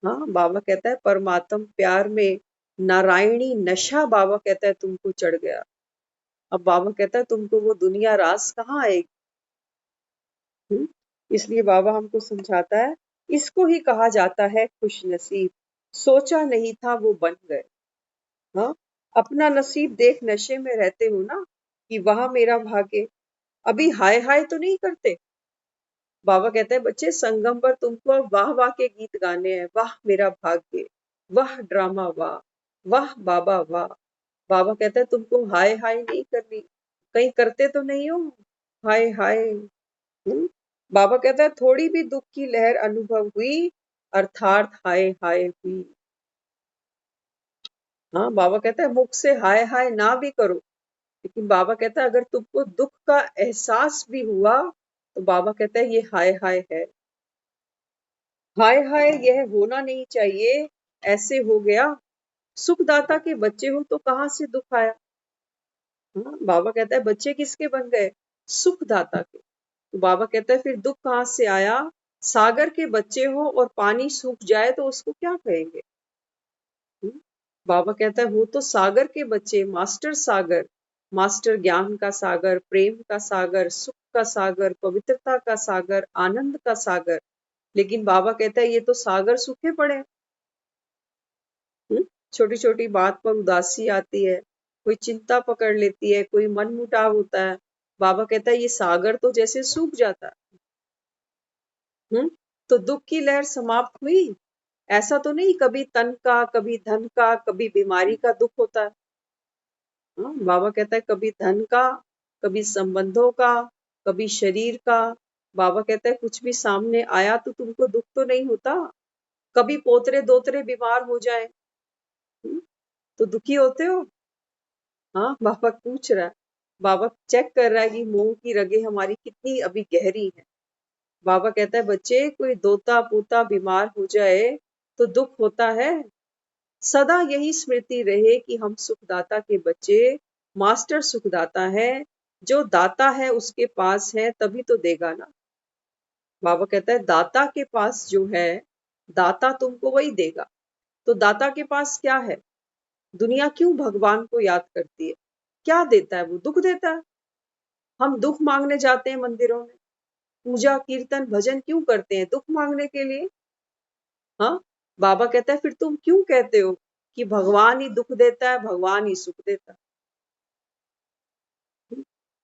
हाँ, बाबा कहता है परमात्म प्यार में नारायणी नशा, बाबा कहता है तुमको चढ़ गया। अब बाबा कहता है तुमको वो दुनिया रास कहाँ आएगी। इसलिए बाबा हमको समझाता है इसको ही कहा जाता है खुश नसीब। सोचा नहीं था वो बन गए। हाँ, अपना नसीब देख नशे में रहते हो ना कि वहां मेरा भाग्य। अभी हाय हाय तो नहीं करते। बाबा कहते हैं बच्चे, संगम पर तुमको वाह वाह के गीत गाने हैं। वाह मेरा भाग्य, वाह ड्रामा, वाह वाह बाबा वाह। बाबा कहता है तुमको हाय हाय नहीं करनी। कहीं करते तो नहीं हो हाय हाय। बाबा कहता है थोड़ी भी दुख की लहर अनुभव हुई, अर्थात हाय हाय हुई। हाँ, बाबा कहता है मुख से हाय हाय ना भी करो, लेकिन बाबा कहता है अगर तुमको दुख का एहसास भी हुआ, तो बाबा कहता है ये हाय हाय है। हाय हाय यह होना नहीं चाहिए, ऐसे हो गया। सुखदाता के बच्चे हो तो कहाँ से दुख आया? हाँ, बाबा कहता है बच्चे किसके बन गए? सुखदाता के। तो बाबा कहता है फिर दुख कहाँ से आया? सागर के बच्चे हो और पानी सूख जाए तो उसको क्या कहेंगे? बाबा कहता है वो तो सागर के बच्चे, मास्टर सागर, मास्टर ज्ञान का सागर, प्रेम का सागर, सुख का सागर, पवित्रता का सागर, आनंद का सागर। लेकिन बाबा कहता है ये तो सागर सूखे पड़े हैं। छोटी छोटी बात पर उदासी आती है, कोई चिंता पकड़ लेती है, कोई मन मुटाव होता है। बाबा कहता है ये सागर तो जैसे सूख जाता है। तो दुख की लहर समाप्त हुई? ऐसा तो नहीं कभी तन का, कभी धन का, कभी बीमारी का दुख होता है। बाबा कहता है कभी धन का, कभी संबंधों का, कभी शरीर का। बाबा कहता है कुछ भी सामने आया तो तुमको दुख तो नहीं होता। कभी पोतरे दोतरे बीमार हो जाए तो दुखी होते हो? हाँ, बाबा पूछ रहा है, बाबा चेक कर रहा है कि मुंह की रगे हमारी कितनी अभी गहरी है। बाबा कहता है बच्चे, कोई दोता पोता बीमार हो जाए तो दुख होता है। सदा यही स्मृति रहे कि हम सुखदाता के बच्चे, मास्टर सुखदाता है। जो दाता है उसके पास है तभी तो देगा ना। बाबा कहता है दाता के पास जो है, दाता तुमको वही देगा। तो दाता के पास क्या है? दुनिया क्यों भगवान को याद करती है? क्या देता है? वो दुख देता है। हम दुख मांगने जाते हैं मंदिरों में, पूजा कीर्तन भजन क्यों करते हैं? दुख मांगने के लिए। हाँ, बाबा कहता है फिर तुम क्यों कहते हो कि भगवान ही दुख देता है, भगवान ही सुख देता है?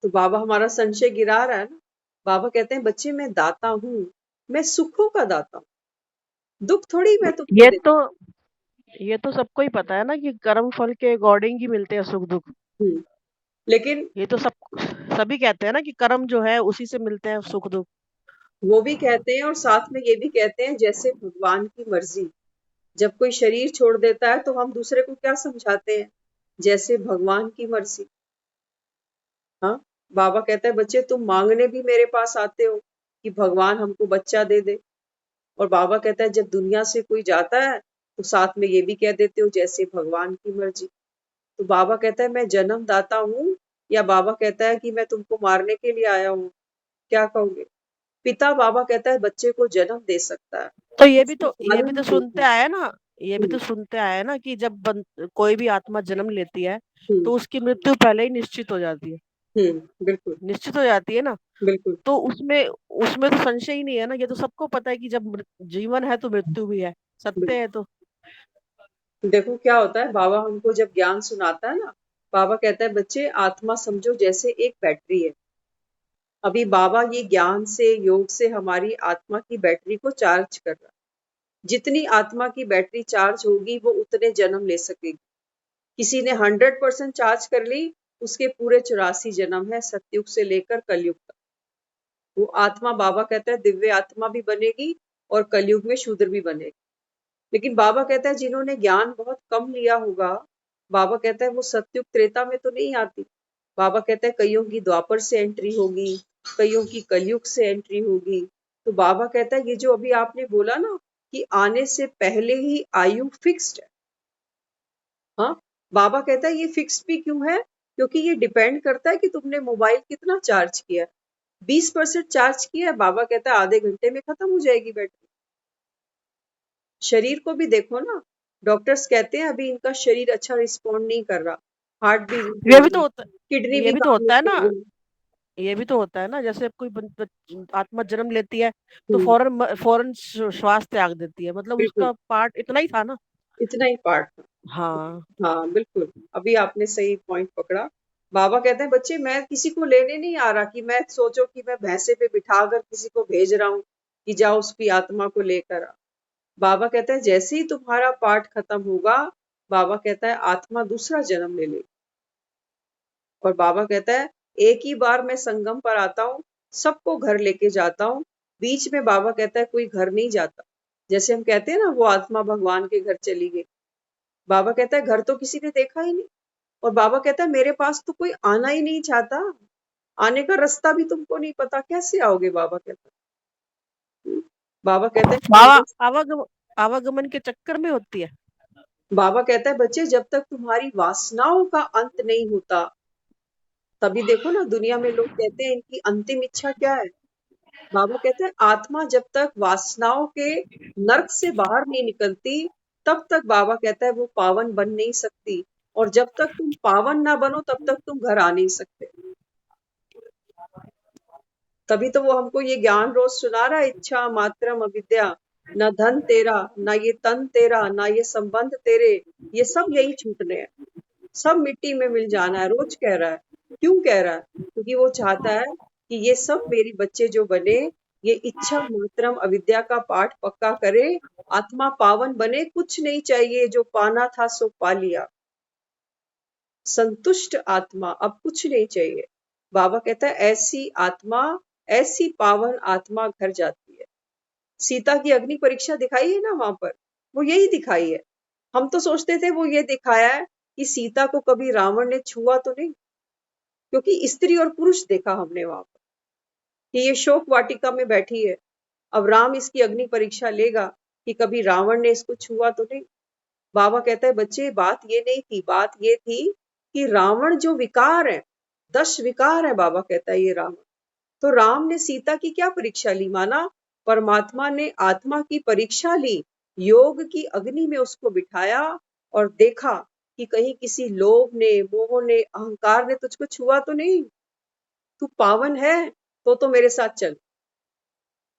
तो बाबा हमारा संशय गिरा रहा है ना। बाबा कहते हैं बच्चे मैं दाता हूँ, मैं सुखों का दाता हूँ, दुख थोड़ी मैं तुमको ये देता तो ये तो सबको ही पता है ना कि कर्म फल के अकॉर्डिंग ही मिलते हैं सुख दुख। हूँ। लेकिन ये तो सभी कहते हैं ना कि कर्म जो है उसी से मिलते हैं सुख दुख। वो भी कहते हैं और साथ में ये भी कहते हैं जैसे भगवान की मर्जी। जब कोई शरीर छोड़ देता है तो हम दूसरे को क्या समझाते हैं? जैसे भगवान की मर्जी। हाँ, बाबा कहता है बच्चे तुम मांगने भी मेरे पास आते हो कि भगवान हमको बच्चा दे दे, और बाबा कहता है जब दुनिया से कोई जाता है तो साथ में ये भी कह देते हो जैसे भगवान की मर्जी। तो बाबा कहता है मैं जन्म दाता हूँ, या बाबा कहता है कि मैं तुमको मारने के लिए आया हूँ? क्या कहोगे? पिता बाबा कहता है बच्चे को जन्म दे सकता है, तो ये भी उसको तो ये भी पालन तो देता सुनते है। आए ना, ये भी तो हम्म, सुनते आए ना कि जब कोई भी आत्मा जन्म लेती है हम्म, तो उसकी मृत्यु पहले ही निश्चित हो जाती है। बिल्कुल, निश्चित हो जाती है ना। बिल्कुल, तो उसमें उसमें तो संशय ही नहीं है ना। ये तो सबको पता है कि जब जीवन है तो मृत्यु भी है, सत्य है। बिल्कुल। तो देखो क्या होता है, बाबा हमको जब ज्ञान सुनाता है ना, बाबा कहता है बच्चे आत्मा समझो जैसे एक बैटरी है। अभी बाबा ये ज्ञान से योग से हमारी आत्मा की बैटरी को चार्ज कर रहा है। जितनी आत्मा की बैटरी चार्ज होगी वो उतने जन्म ले सकेगी। किसी ने 100% चार्ज कर ली, उसके पूरे 84 जन्म है सतयुग से लेकर कलयुग तक। वो आत्मा बाबा कहता है दिव्य आत्मा भी बनेगी और कलयुग में शूद्र भी बनेगी। लेकिन बाबा कहता है जिन्होंने ज्ञान बहुत कम लिया होगा, बाबा कहता है वो सतयुग त्रेता में तो नहीं आती। बाबा कहता है कईयों की द्वापर से एंट्री होगी, कईयों की कलयुग से एंट्री होगी। तो बाबा कहता है ये जो अभी आपने बोला ना कि आने से पहले ही आयु फिक्स्ड है, हाँ, बाबा कहता है ये फिक्स्ड भी क्यों है? क्योंकि ये डिपेंड करता है कि तुमने मोबाइल कितना चार्ज किया है। 20% चार्ज किया है, बाबा कहता है आधे घंटे में खत्म हो जाएगी बैटरी। शरीर को भी देखो ना, डॉक्टर्स कहते हैं अभी इनका शरीर अच्छा रिस्पॉन्ड नहीं कर रहा, हार्ट भी वीक ये हो भी रहा तो है, होता किडनी ये भी भी तो काम नहीं होता है कर ना। रही। ये भी तो होता है ना, जैसे कोई आत्मा जन्म लेती है तो हम्म, फौरन फौरन श्वास त्याग देती है, मतलब बिल्कुल, उसका पार्ट इतना ही था ना। इतना ही पार्ट था। हाँ। हाँ, बिल्कुल, अभी आपने सही पॉइंट पकड़ा। बाबा कहते हैं बच्चे मैं किसी को लेने नहीं आ रहा कि मैं सोचो कि मैं भैंसे पे बिठाकर किसी को भेज रहा हूँ कि जाओ उसकी आत्मा को लेकर आ। बाबा कहता है जैसे ही तुम्हारा पाठ खत्म होगा, बाबा कहता है आत्मा दूसरा जन्म ले लेगी। और बाबा कहता है एक ही बार मैं संगम पर आता हूँ, सबको घर लेके जाता हूँ। बीच में बाबा कहता है कोई घर नहीं जाता। जैसे हम कहते हैं ना वो आत्मा भगवान के घर चली गई, बाबा कहता है घर तो किसी ने देखा ही नहीं। और बाबा कहता है मेरे पास तो कोई आना ही नहीं चाहता, आने का रास्ता भी तुमको नहीं पता, कैसे आओगे? बाबा कहता है। बाबा कहता है बाबा मेरे आवागमन के चक्कर में होती है। बाबा कहता है बच्चे जब तक तुम्हारी वासनाओं का अंत नहीं होता, तभी देखो ना दुनिया में लोग कहते हैं इनकी अंतिम इच्छा क्या है। बाबा कहते हैं आत्मा जब तक वासनाओं के नर्क से बाहर नहीं निकलती, तब तक बाबा कहता है वो पावन बन नहीं सकती। और जब तक तुम पावन ना बनो तब तक तुम घर आ नहीं सकते। तभी तो वो हमको ये ज्ञान रोज सुना रहा है, इच्छा मात्रम अविद्या, न धन तेरा, न ये तन तेरा, न ये संबंध तेरे, ये सब यही छूटने हैं, सब मिट्टी में मिल जाना है। रोज कह रहा है। क्यों कह रहा है? क्योंकि वो चाहता है कि ये सब मेरे बच्चे जो बने, ये इच्छा मात्रम अविद्या का पाठ पक्का करे, आत्मा पावन बने, कुछ नहीं चाहिए, जो पाना था सो पा लिया, संतुष्ट आत्मा, अब कुछ नहीं चाहिए। बाबा कहता है ऐसी आत्मा, ऐसी पावन आत्मा घर जाती है। सीता की अग्नि परीक्षा दिखाई है ना वहां पर, वो यही दिखाई है। हम तो सोचते थे वो ये दिखाया है कि सीता को कभी रावण ने छुआ तो नहीं, क्योंकि स्त्री और पुरुष देखा हमने वहां पर कि ये शोक वाटिका में बैठी है। अब राम इसकी अग्नि परीक्षा लेगा कि कभी रावण ने इसको छुआ तो नहीं। बाबा कहता है बच्चे बात ये नहीं थी, बात ये थी कि रावण जो विकार है, 10 विकार है, बाबा कहता है ये रावण। तो राम ने सीता की क्या परीक्षा ली? माना परमात्मा ने आत्मा की परीक्षा ली, योग की अग्नि में उसको बिठाया और देखा कि कहीं किसी लोभ ने, मोह ने, अहंकार ने तुझको छुआ तो नहीं, तू पावन है तो मेरे साथ चल।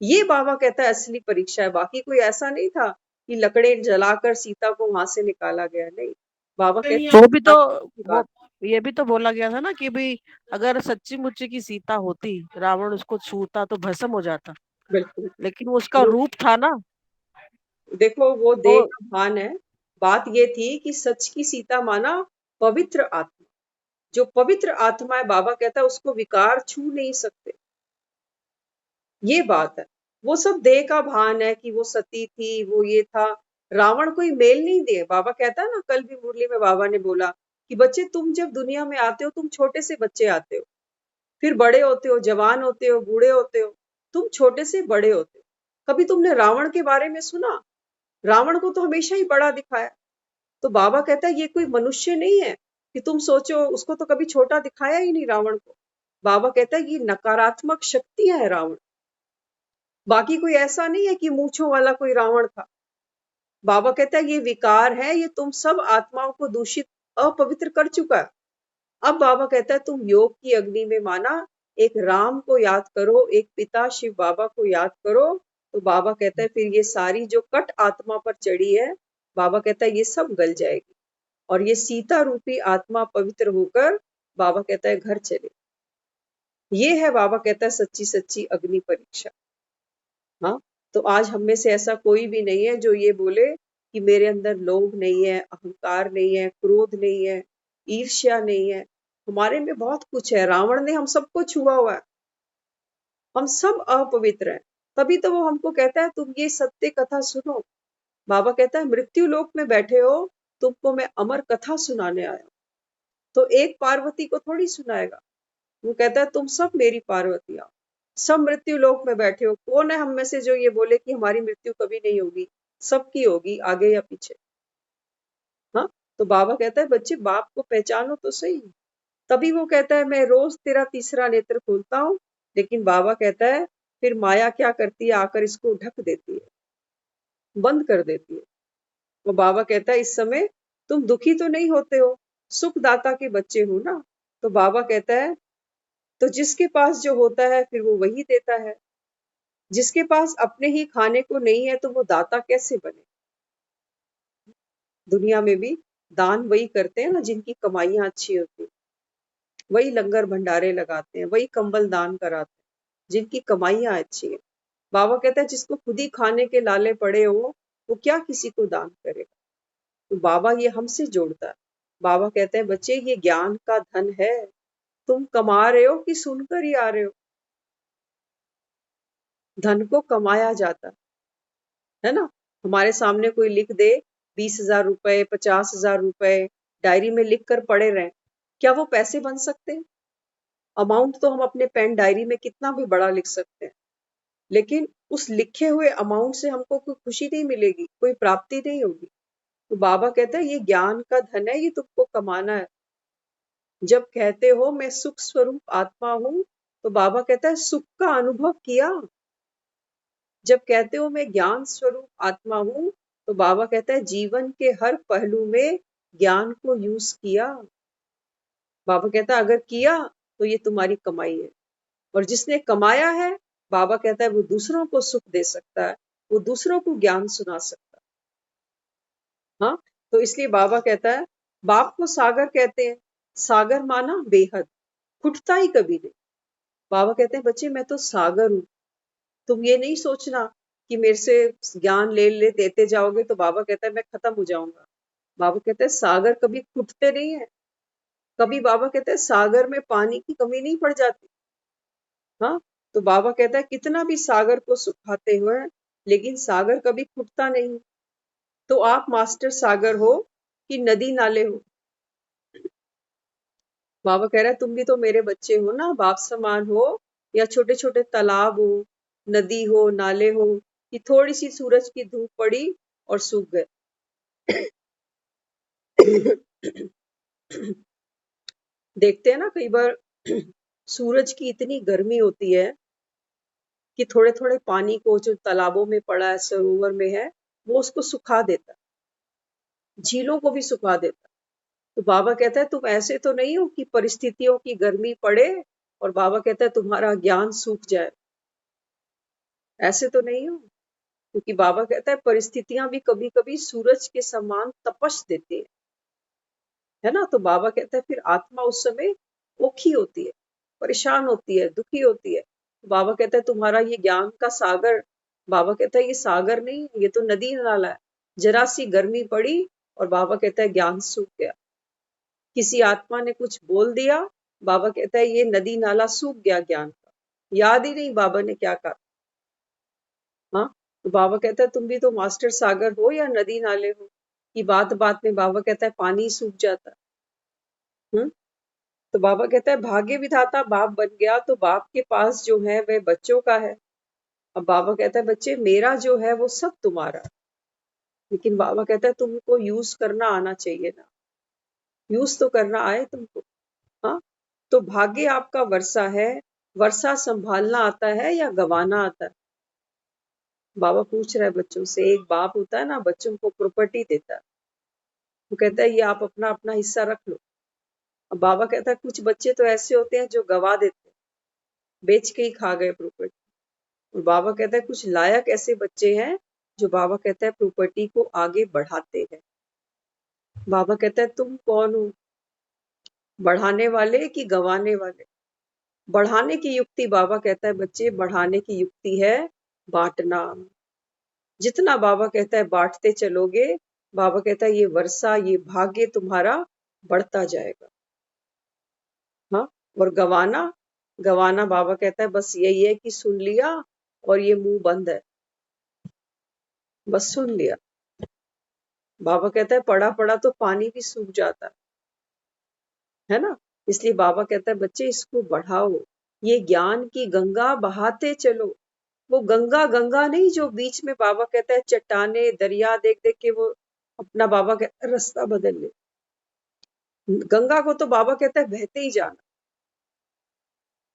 ये बाबा कहता है असली परीक्षा है। बाकी कोई ऐसा नहीं था कि लकड़े जलाकर सीता को वहां से निकाला गया, नहीं। बाबा कहते हैं वो भी तो की वो बात। ये भी तो बोला गया था ना कि भाई अगर सच्ची मुच्ची की सीता होती, रावण उसको छूता तो भस्म हो जाता, बिल्कुल। लेकिन वो उसका वो रूप था ना। देखो, वो तो देह का भान है। बात ये थी कि सच की सीता माना पवित्र आत्मा। जो पवित्र आत्मा है, बाबा कहता है उसको विकार छू नहीं सकते। ये बात है। वो सब देह का भान है कि वो सती थी, वो ये था। रावण कोई मेल नहीं दिए। बाबा कहता है ना, कल भी मुरली में बाबा ने बोला कि बच्चे, तुम जब दुनिया में आते हो, तुम छोटे से बच्चे आते हो, फिर बड़े होते हो, जवान होते हो, बूढ़े होते हो। तुम छोटे से बड़े होते हो। कभी तुमने रावण के बारे में सुना? रावण को तो हमेशा ही बड़ा दिखाया। तो बाबा कहता है ये कोई मनुष्य नहीं है कि तुम सोचो। उसको तो कभी छोटा दिखाया ही नहीं रावण को। बाबा कहता है ये नकारात्मक शक्तियां है रावण। बाकी कोई ऐसा नहीं है कि मूंछों वाला कोई रावण था। बाबा कहता है ये विकार है, ये तुम सब आत्माओं को दूषित, अपवित्र कर चुका है। अब बाबा कहता है तुम योग की अग्नि में माना एक राम को याद करो, एक पिता शिव बाबा को याद करो। तो बाबा कहता है फिर ये सारी जो कट आत्मा पर चढ़ी है, बाबा कहता है ये सब गल जाएगी और ये सीता रूपी आत्मा पवित्र होकर, बाबा कहता है घर चले। ये है, बाबा कहता है, सच्ची सच्ची अग्नि परीक्षा। हाँ, तो आज हम में से ऐसा कोई भी नहीं है जो ये बोले कि मेरे अंदर लोभ नहीं है, अहंकार नहीं है, क्रोध नहीं है, ईर्ष्या नहीं है। हमारे में बहुत कुछ है। रावण ने हम सबको छुआ हुआ है। हम सब अपवित्र हैं। तभी तो वो हमको कहता है तुम ये सत्य कथा सुनो। बाबा कहता है मृत्यु लोक में बैठे हो, तुमको मैं अमर कथा सुनाने आया। तो एक पार्वती को थोड़ी सुनाएगा। वो कहता है तुम सब मेरी पार्वतियां, सब मृत्यु लोक में बैठे हो। कौन है हम में से जो ये बोले कि हमारी मृत्यु कभी नहीं होगी? सबकी होगी, आगे या पीछे। हाँ, तो बाबा कहता है बच्चे, बाप को पहचानो तो सही। तभी वो कहता है मैं रोज तेरा तीसरा नेत्र खोलता हूँ। लेकिन बाबा कहता है फिर माया क्या करती है, आकर इसको ढक देती है, बंद कर देती है। वो बाबा कहता है इस समय तुम दुखी तो नहीं होते हो, सुखदाता के बच्चे हो ना। तो बाबा कहता है तो जिसके पास जो होता है फिर वो वही देता है। जिसके पास अपने ही खाने को नहीं है तो वो दाता कैसे बने? दुनिया में भी दान वही करते हैं ना जिनकी कमाइयां अच्छी होती, वही लंगर भंडारे लगाते हैं, वही कंबल दान कराते हैं जिनकी कमाइयां अच्छी है। बाबा कहता है जिसको खुद ही खाने के लाले पड़े हो, वो क्या किसी को दान करेगा? तो बाबा ये हमसे जोड़ता है। बाबा कहते हैं बच्चे, ये ज्ञान का धन है। तुम कमा रहे हो कि सुनकर ही आ रहे हो? धन को कमाया जाता है ना। हमारे सामने कोई लिख दे 20,000 रुपए, 50,000 रुपए डायरी में लिख कर पड़े रहें, क्या वो पैसे बन सकते हैं? अमाउंट तो हम अपने पेन डायरी में कितना भी बड़ा लिख सकते हैं, लेकिन उस लिखे हुए अमाउंट से हमको कोई खुशी नहीं मिलेगी, कोई प्राप्ति नहीं होगी। तो बाबा कहता है ये ज्ञान का धन है, ये तुमको कमाना है। जब कहते हो मैं सुख स्वरूप आत्मा हूं, तो बाबा कहता है सुख का अनुभव किया। जब कहते हो मैं ज्ञान स्वरूप आत्मा हूं, तो बाबा कहता है जीवन के हर पहलू में ज्ञान को यूज किया। बाबा कहता है अगर किया तो ये तुम्हारी कमाई है। और जिसने कमाया है, बाबा कहता है वो दूसरों को सुख दे सकता है, वो दूसरों को ज्ञान सुना सकता है। हाँ, तो इसलिए बाबा कहता है बाप को सागर कहते हैं। सागर माना बेहद, फुटता ही कभी नहीं। बाबा कहते हैं बच्चे मैं तो सागर हूं। तुम ये नहीं सोचना कि मेरे से ज्ञान ले ले देते जाओगे तो बाबा कहता है मैं खत्म हो जाऊंगा। बाबा कहते हैं सागर कभी फूटते नहीं है। कभी बाबा कहते हैं सागर में पानी की कमी नहीं पड़ जाती। हाँ, तो बाबा कहता है कितना भी सागर को सुखाते हुए, लेकिन सागर कभी फूटता नहीं। तो आप मास्टर सागर हो कि नदी नाले हो? बाबा कह रहा है तुम भी तो मेरे बच्चे हो ना, बाप समान हो, या छोटे छोटे तालाब हो, नदी हो, नाले हो, कि थोड़ी सी सूरज की धूप पड़ी और सूख गए। देखते हैं ना कई बार सूरज की इतनी गर्मी होती है कि थोड़े थोड़े पानी को जो तालाबों में पड़ा है, सरोवर में है, वो उसको सुखा देता है, झीलों को भी सुखा देता है। तो बाबा कहता है तुम ऐसे तो नहीं हो कि परिस्थितियों की गर्मी पड़े और बाबा कहता है तुम्हारा ज्ञान सूख जाए, ऐसे तो नहीं हो। क्योंकि बाबा कहता है परिस्थितियां भी कभी कभी सूरज के समान तपश देती है ना। तो बाबा कहता है फिर आत्मा उस समय औखी होती है, परेशान होती है, दुखी होती है। बाबा कहता है तुम्हारा ये ज्ञान का सागर, बाबा कहता है ये सागर नहीं, ये तो नदी नाला है। जरा सी गर्मी पड़ी और बाबा कहता है ज्ञान सूख गया। किसी आत्मा ने कुछ बोल दिया, बाबा कहता है ये नदी नाला सूख गया ज्ञान का, याद ही नहीं बाबा ने क्या कहा। हाँ, तो बाबा कहता है तुम भी तो मास्टर सागर हो या नदी नाले हो, कि बात बात में बाबा कहता है पानी सूख जाता है। तो बाबा कहता है भाग्य विधाता बाप बन गया तो बाप के पास जो है वह बच्चों का है। अब बाबा कहता है बच्चे मेरा जो है वो सब तुम्हारा, लेकिन बाबा कहता है तुमको यूज करना आना चाहिए ना, यूज तो करना आए तुमको। हाँ, तो भाग्य आपका वर्षा है, वर्षा संभालना आता है या गवाना आता है। बाबा पूछ रहा है बच्चों से, एक बाप होता है ना बच्चों को प्रॉपर्टी देता है, वो कहता है ये आप अपना अपना हिस्सा रख लो। अब बाबा कहता है कुछ बच्चे तो ऐसे होते हैं जो गवा देते हैं, बेच के ही खा गए प्रॉपर्टी। और बाबा कहता है कुछ लायक ऐसे बच्चे हैं जो बाबा कहता है प्रॉपर्टी को आगे बढ़ाते हैं। बाबा कहता है तुम कौन हो, बढ़ाने वाले कि गवाने वाले। बढ़ाने की युक्ति बाबा कहता है बच्चे, बढ़ाने की युक्ति है बांटना। जितना बाबा कहता है बांटते चलोगे, बाबा कहता है ये वर्षा ये भाग्य तुम्हारा बढ़ता जाएगा। हाँ, और गवाना, गवाना बाबा कहता है बस यही है कि सुन लिया और ये मुंह बंद है, बस सुन लिया। बाबा कहता है पड़ा पड़ा तो पानी भी सूख जाता है ना। इसलिए बाबा कहता है बच्चे इसको बढ़ाओ, ये ज्ञान की गंगा बहाते चलो। वो गंगा गंगा नहीं जो बीच में बाबा कहता है चट्टाने दरिया देख देख के वो अपना बाबा कहता है रास्ता बदल ले। गंगा को तो बाबा कहता है बहते ही जाना,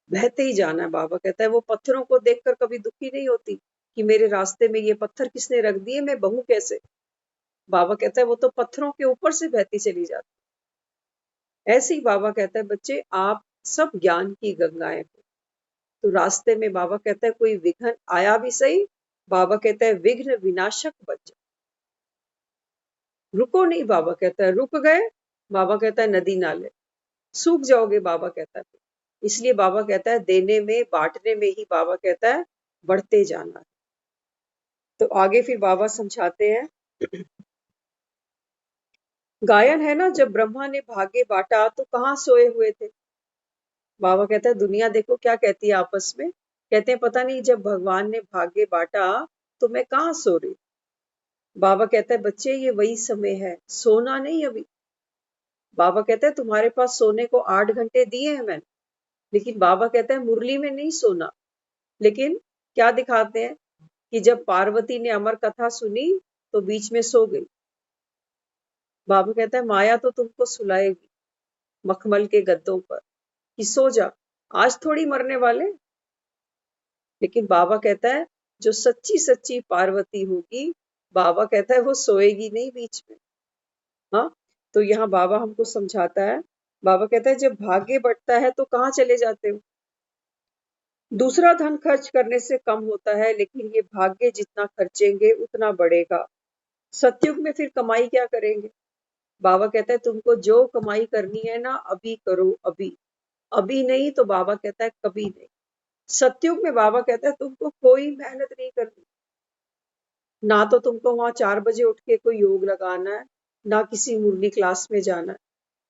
बहते ही जाना है। बाबा कहता है वो पत्थरों को देखकर कभी दुखी नहीं होती कि मेरे रास्ते में ये पत्थर किसने रख दिए, मैं बहूं कैसे। बाबा कहता है वो तो पत्थरों के ऊपर से बहती चली जाती। ऐसे ही बाबा कहता है बच्चे आप सब ज्ञान की गंगाएं हो। तो रास्ते में बाबा कहता है कोई विघ्न आया भी सही, बाबा कहता है विघ्न विनाशक बन जाओ, रुको नहीं। बाबा कहता है रुक गए, बाबा कहता है नदी नाले सूख जाओगे। बाबा कहता है इसलिए बाबा कहता है देने में बांटने में ही बाबा कहता है बढ़ते जाना है। तो आगे फिर बाबा समझाते हैं, गायन है ना जब ब्रह्मा ने भाग्य बांटा तो कहाँ सोए हुए थे। बाबा कहता है दुनिया देखो क्या कहती है आपस में, कहते हैं पता नहीं जब भगवान ने भाग्य बांटा तो मैं कहाँ सो रही। बाबा कहता है बच्चे ये वही समय है, सोना नहीं अभी। बाबा कहता है तुम्हारे पास सोने को 8 घंटे दिए हैं मैंने, लेकिन बाबा कहता है मुरली में नहीं सोना। लेकिन क्या दिखाते हैं कि जब पार्वती ने अमर कथा सुनी तो बीच में सो गई। बाबा कहता है माया तो तुमको सुलाएगी मखमल के गद्दों पर कि सो जा, आज थोड़ी मरने वाले। लेकिन बाबा कहता है जो सच्ची सच्ची पार्वती होगी, बाबा कहता है वो सोएगी नहीं बीच में। हाँ, तो यहाँ बाबा हमको समझाता है, बाबा कहता है जब भाग्य बढ़ता है तो कहाँ चले जाते हो। दूसरा धन खर्च करने से कम होता है, लेकिन ये भाग्य जितना खर्चेंगे उतना बढ़ेगा। सतयुग में फिर कमाई क्या करेंगे। बाबा कहता है तुमको जो कमाई करनी है ना अभी करो, अभी अभी नहीं तो बाबा कहता है कभी नहीं। सतयुग में बाबा कहता है तुमको कोई मेहनत नहीं करनी, ना तो तुमको वहां 4 बजे उठ के कोई योग लगाना है, ना किसी मुरली क्लास में जाना है,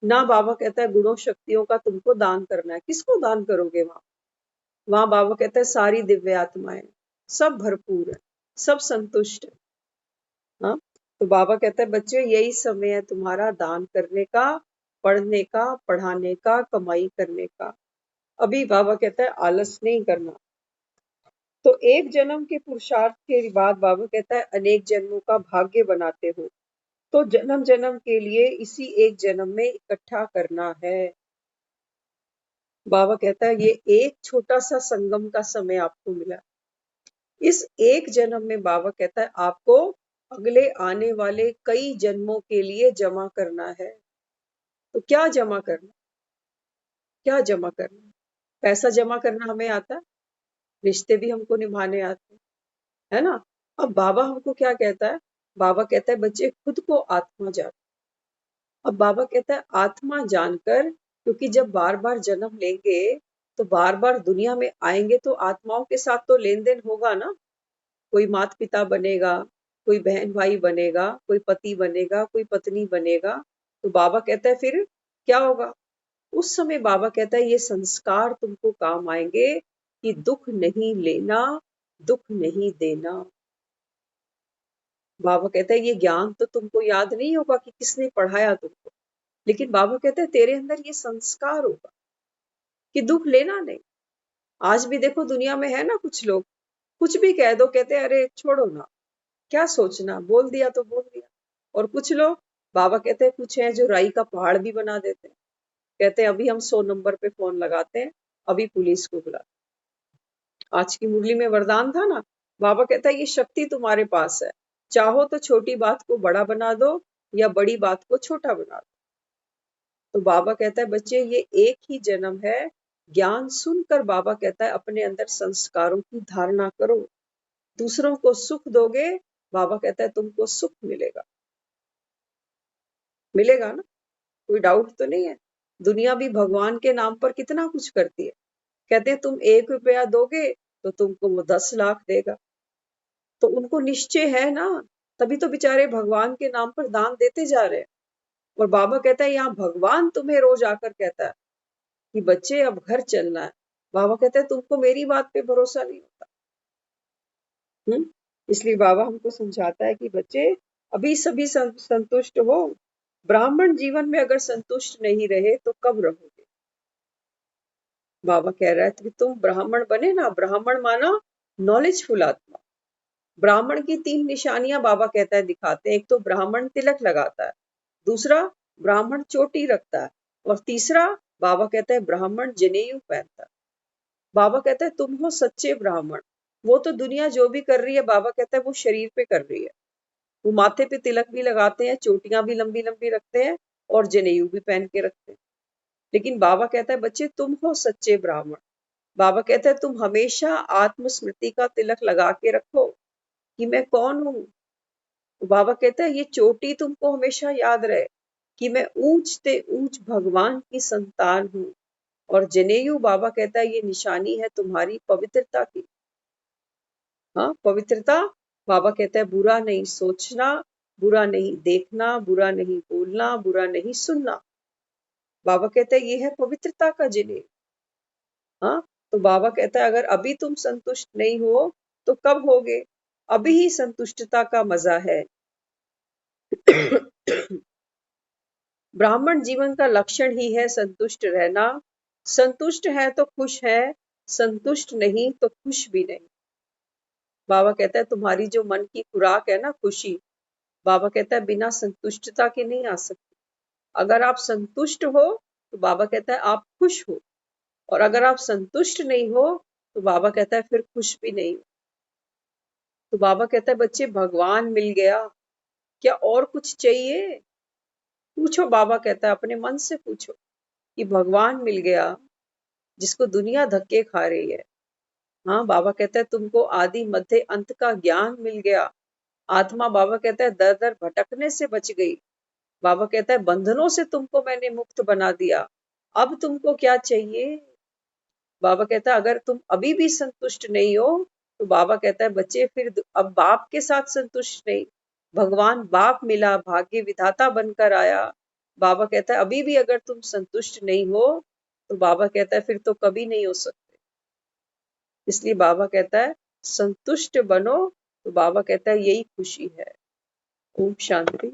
ना बाबा कहता है गुणों शक्तियों का तुमको दान करना है। किसको दान करोगे वहां। वहां बाबा कहता है सारी दिव्य आत्माएं सब भरपूर है, सब संतुष्ट है। हाँ, तो बाबा कहता है बच्चे यही समय है तुम्हारा दान करने का, पढ़ने का, पढ़ाने का, कमाई करने का। अभी बाबा कहता है आलस नहीं करना। तो एक जन्म के पुरुषार्थ के बाद बाबा कहता है अनेक जन्मों का भाग्य बनाते हो, तो जन्म जन्म के लिए इसी एक जन्म में इकट्ठा करना है। बाबा कहता है ये एक छोटा सा संगम का समय आपको मिला, इस एक जन्म में बाबा कहता है आपको अगले आने वाले कई जन्मों के लिए जमा करना है। तो क्या जमा करना, क्या जमा करना? पैसा जमा करना हमें आता है, रिश्ते भी हमको निभाने आते हैं, है ना? अब बाबा हमको क्या कहता है? बाबा कहता है बच्चे खुद को आत्मा जान। अब बाबा कहता है आत्मा जानकर, क्योंकि जब बार बार जन्म लेंगे तो बार बार दुनिया में आएंगे तो आत्माओं के साथ तो लेन देन होगा ना। कोई माता पिता बनेगा, कोई बहन भाई बनेगा, कोई पति बनेगा, कोई पत्नी बनेगा। तो बाबा कहता है फिर क्या होगा? उस समय बाबा कहता है ये संस्कार तुमको काम आएंगे कि दुख नहीं लेना, दुख नहीं देना। बाबा कहता है ये ज्ञान तो तुमको याद नहीं होगा कि किसने पढ़ाया तुमको, लेकिन बाबा कहते हैं तेरे अंदर ये संस्कार होगा कि दुख लेना नहीं। आज भी देखो दुनिया में है ना कुछ लोग, कुछ भी कह दो कहते हैं अरे छोड़ो ना, क्या सोचना, बोल दिया तो बोल दिया। और कुछ लोग, बाबा कहते हैं कुछ हैं जो राई का पहाड़ भी बना देते हैं, कहते हैं अभी हम 100 नंबर पे फोन लगाते हैं, अभी पुलिस को बुलाते हैं। आज की मुरली में वरदान था ना, बाबा कहता है ये शक्ति तुम्हारे पास है, चाहो तो छोटी बात को बड़ा बना दो या बड़ी बात को छोटा बना दो। तो बाबा कहता है बच्चे ये एक ही जन्म है, ज्ञान सुनकर बाबा कहता है अपने अंदर संस्कारों की धारणा करो, दूसरों को सुख दोगे, बाबा कहता है तुमको सुख मिलेगा, मिलेगा ना, कोई डाउट तो नहीं है। दुनिया भी भगवान के नाम पर कितना कुछ करती है, कहते हैं तुम 1 रुपया दोगे तो तुमको वो 10 लाख देगा। तो उनको निश्चय है ना, तभी तो बेचारे भगवान के नाम पर दान देते जा रहे हैं। और बाबा कहता है यहाँ भगवान तुम्हें रोज आकर कहता है कि बच्चे अब घर चलना है। बाबा कहते हैं तुमको मेरी बात पे भरोसा नहीं होता। इसलिए बाबा हमको समझाता है कि बच्चे अभी सभी संतुष्ट हो, ब्राह्मण जीवन में अगर संतुष्ट नहीं रहे तो कब रहोगे? बाबा कह रहा है कि तुम ब्राह्मण बने ना, ब्राह्मण माना नॉलेजफुल आत्मा। ब्राह्मण की 3 निशानियां बाबा कहता है दिखाते हैं, एक तो ब्राह्मण तिलक लगाता है, दूसरा ब्राह्मण चोटी रखता है, और तीसरा बाबा कहता है ब्राह्मण जनेऊ पहनता है। बाबा कहता है तुम हो सच्चे ब्राह्मण। वो तो दुनिया जो भी कर रही है बाबा कहता है वो शरीर पे कर रही है, वो माथे पे तिलक भी लगाते हैं, चोटियां भी लंबी लंबी रखते हैं और जनेऊ भी पहन के रखते हैं। लेकिन बाबा कहता है बच्चे तुम हो सच्चे ब्राह्मण। बाबा कहता है तुम हमेशा आत्मस्मृति का तिलक लगा के रखो कि मैं कौन हूँ। बाबा कहता है ये चोटी तुमको हमेशा याद रहे कि मैं ऊंच से ऊंच भगवान की संतान हूँ। और जनेऊ बाबा कहता है ये निशानी है तुम्हारी पवित्रता की। हाँ, पवित्रता। बाबा कहता है बुरा नहीं सोचना, बुरा नहीं देखना, बुरा नहीं बोलना, बुरा नहीं सुनना। बाबा कहता है ये है पवित्रता का जनेऊ। हाँ, तो बाबा कहता है अगर अभी तुम संतुष्ट नहीं हो तो कब होगे? अभी ही संतुष्टता का मजा है। ब्राह्मण जीवन का लक्षण ही है संतुष्ट रहना। संतुष्ट है तो खुश है, संतुष्ट नहीं तो खुश भी नहीं। बाबा कहता है तुम्हारी जो मन की खुराक है ना खुशी, बाबा कहता है बिना संतुष्टता के नहीं आ सकती। अगर आप संतुष्ट हो तो बाबा कहता है आप खुश हो, और अगर आप संतुष्ट नहीं हो तो बाबा कहता है फिर खुश भी नहीं हो। तो बाबा कहता है बच्चे भगवान मिल गया, क्या और कुछ चाहिए? पूछो, बाबा कहता है अपने मन से पूछो कि भगवान मिल गया जिसको दुनिया धक्के खा रही है। हाँ, बाबा कहता है तुमको आदि मध्य अंत का ज्ञान मिल गया। आत्मा बाबा कहता है दर दर भटकने से बच गई। बाबा कहता है बंधनों से तुमको मैंने मुक्त बना दिया, अब तुमको क्या चाहिए? बाबा कहता है अगर तुम अभी भी संतुष्ट नहीं हो तो बाबा कहता है बच्चे फिर अब बाप के साथ संतुष्ट नहीं, भगवान बाप मिला, भाग्य विधाता बनकर आया। बाबा कहता है अभी भी अगर तुम संतुष्ट नहीं हो तो बाबा कहता है फिर तो कभी नहीं हो सकते। इसलिए बाबा कहता है संतुष्ट बनो, तो बाबा कहता है यही खुशी है। ओम शांति।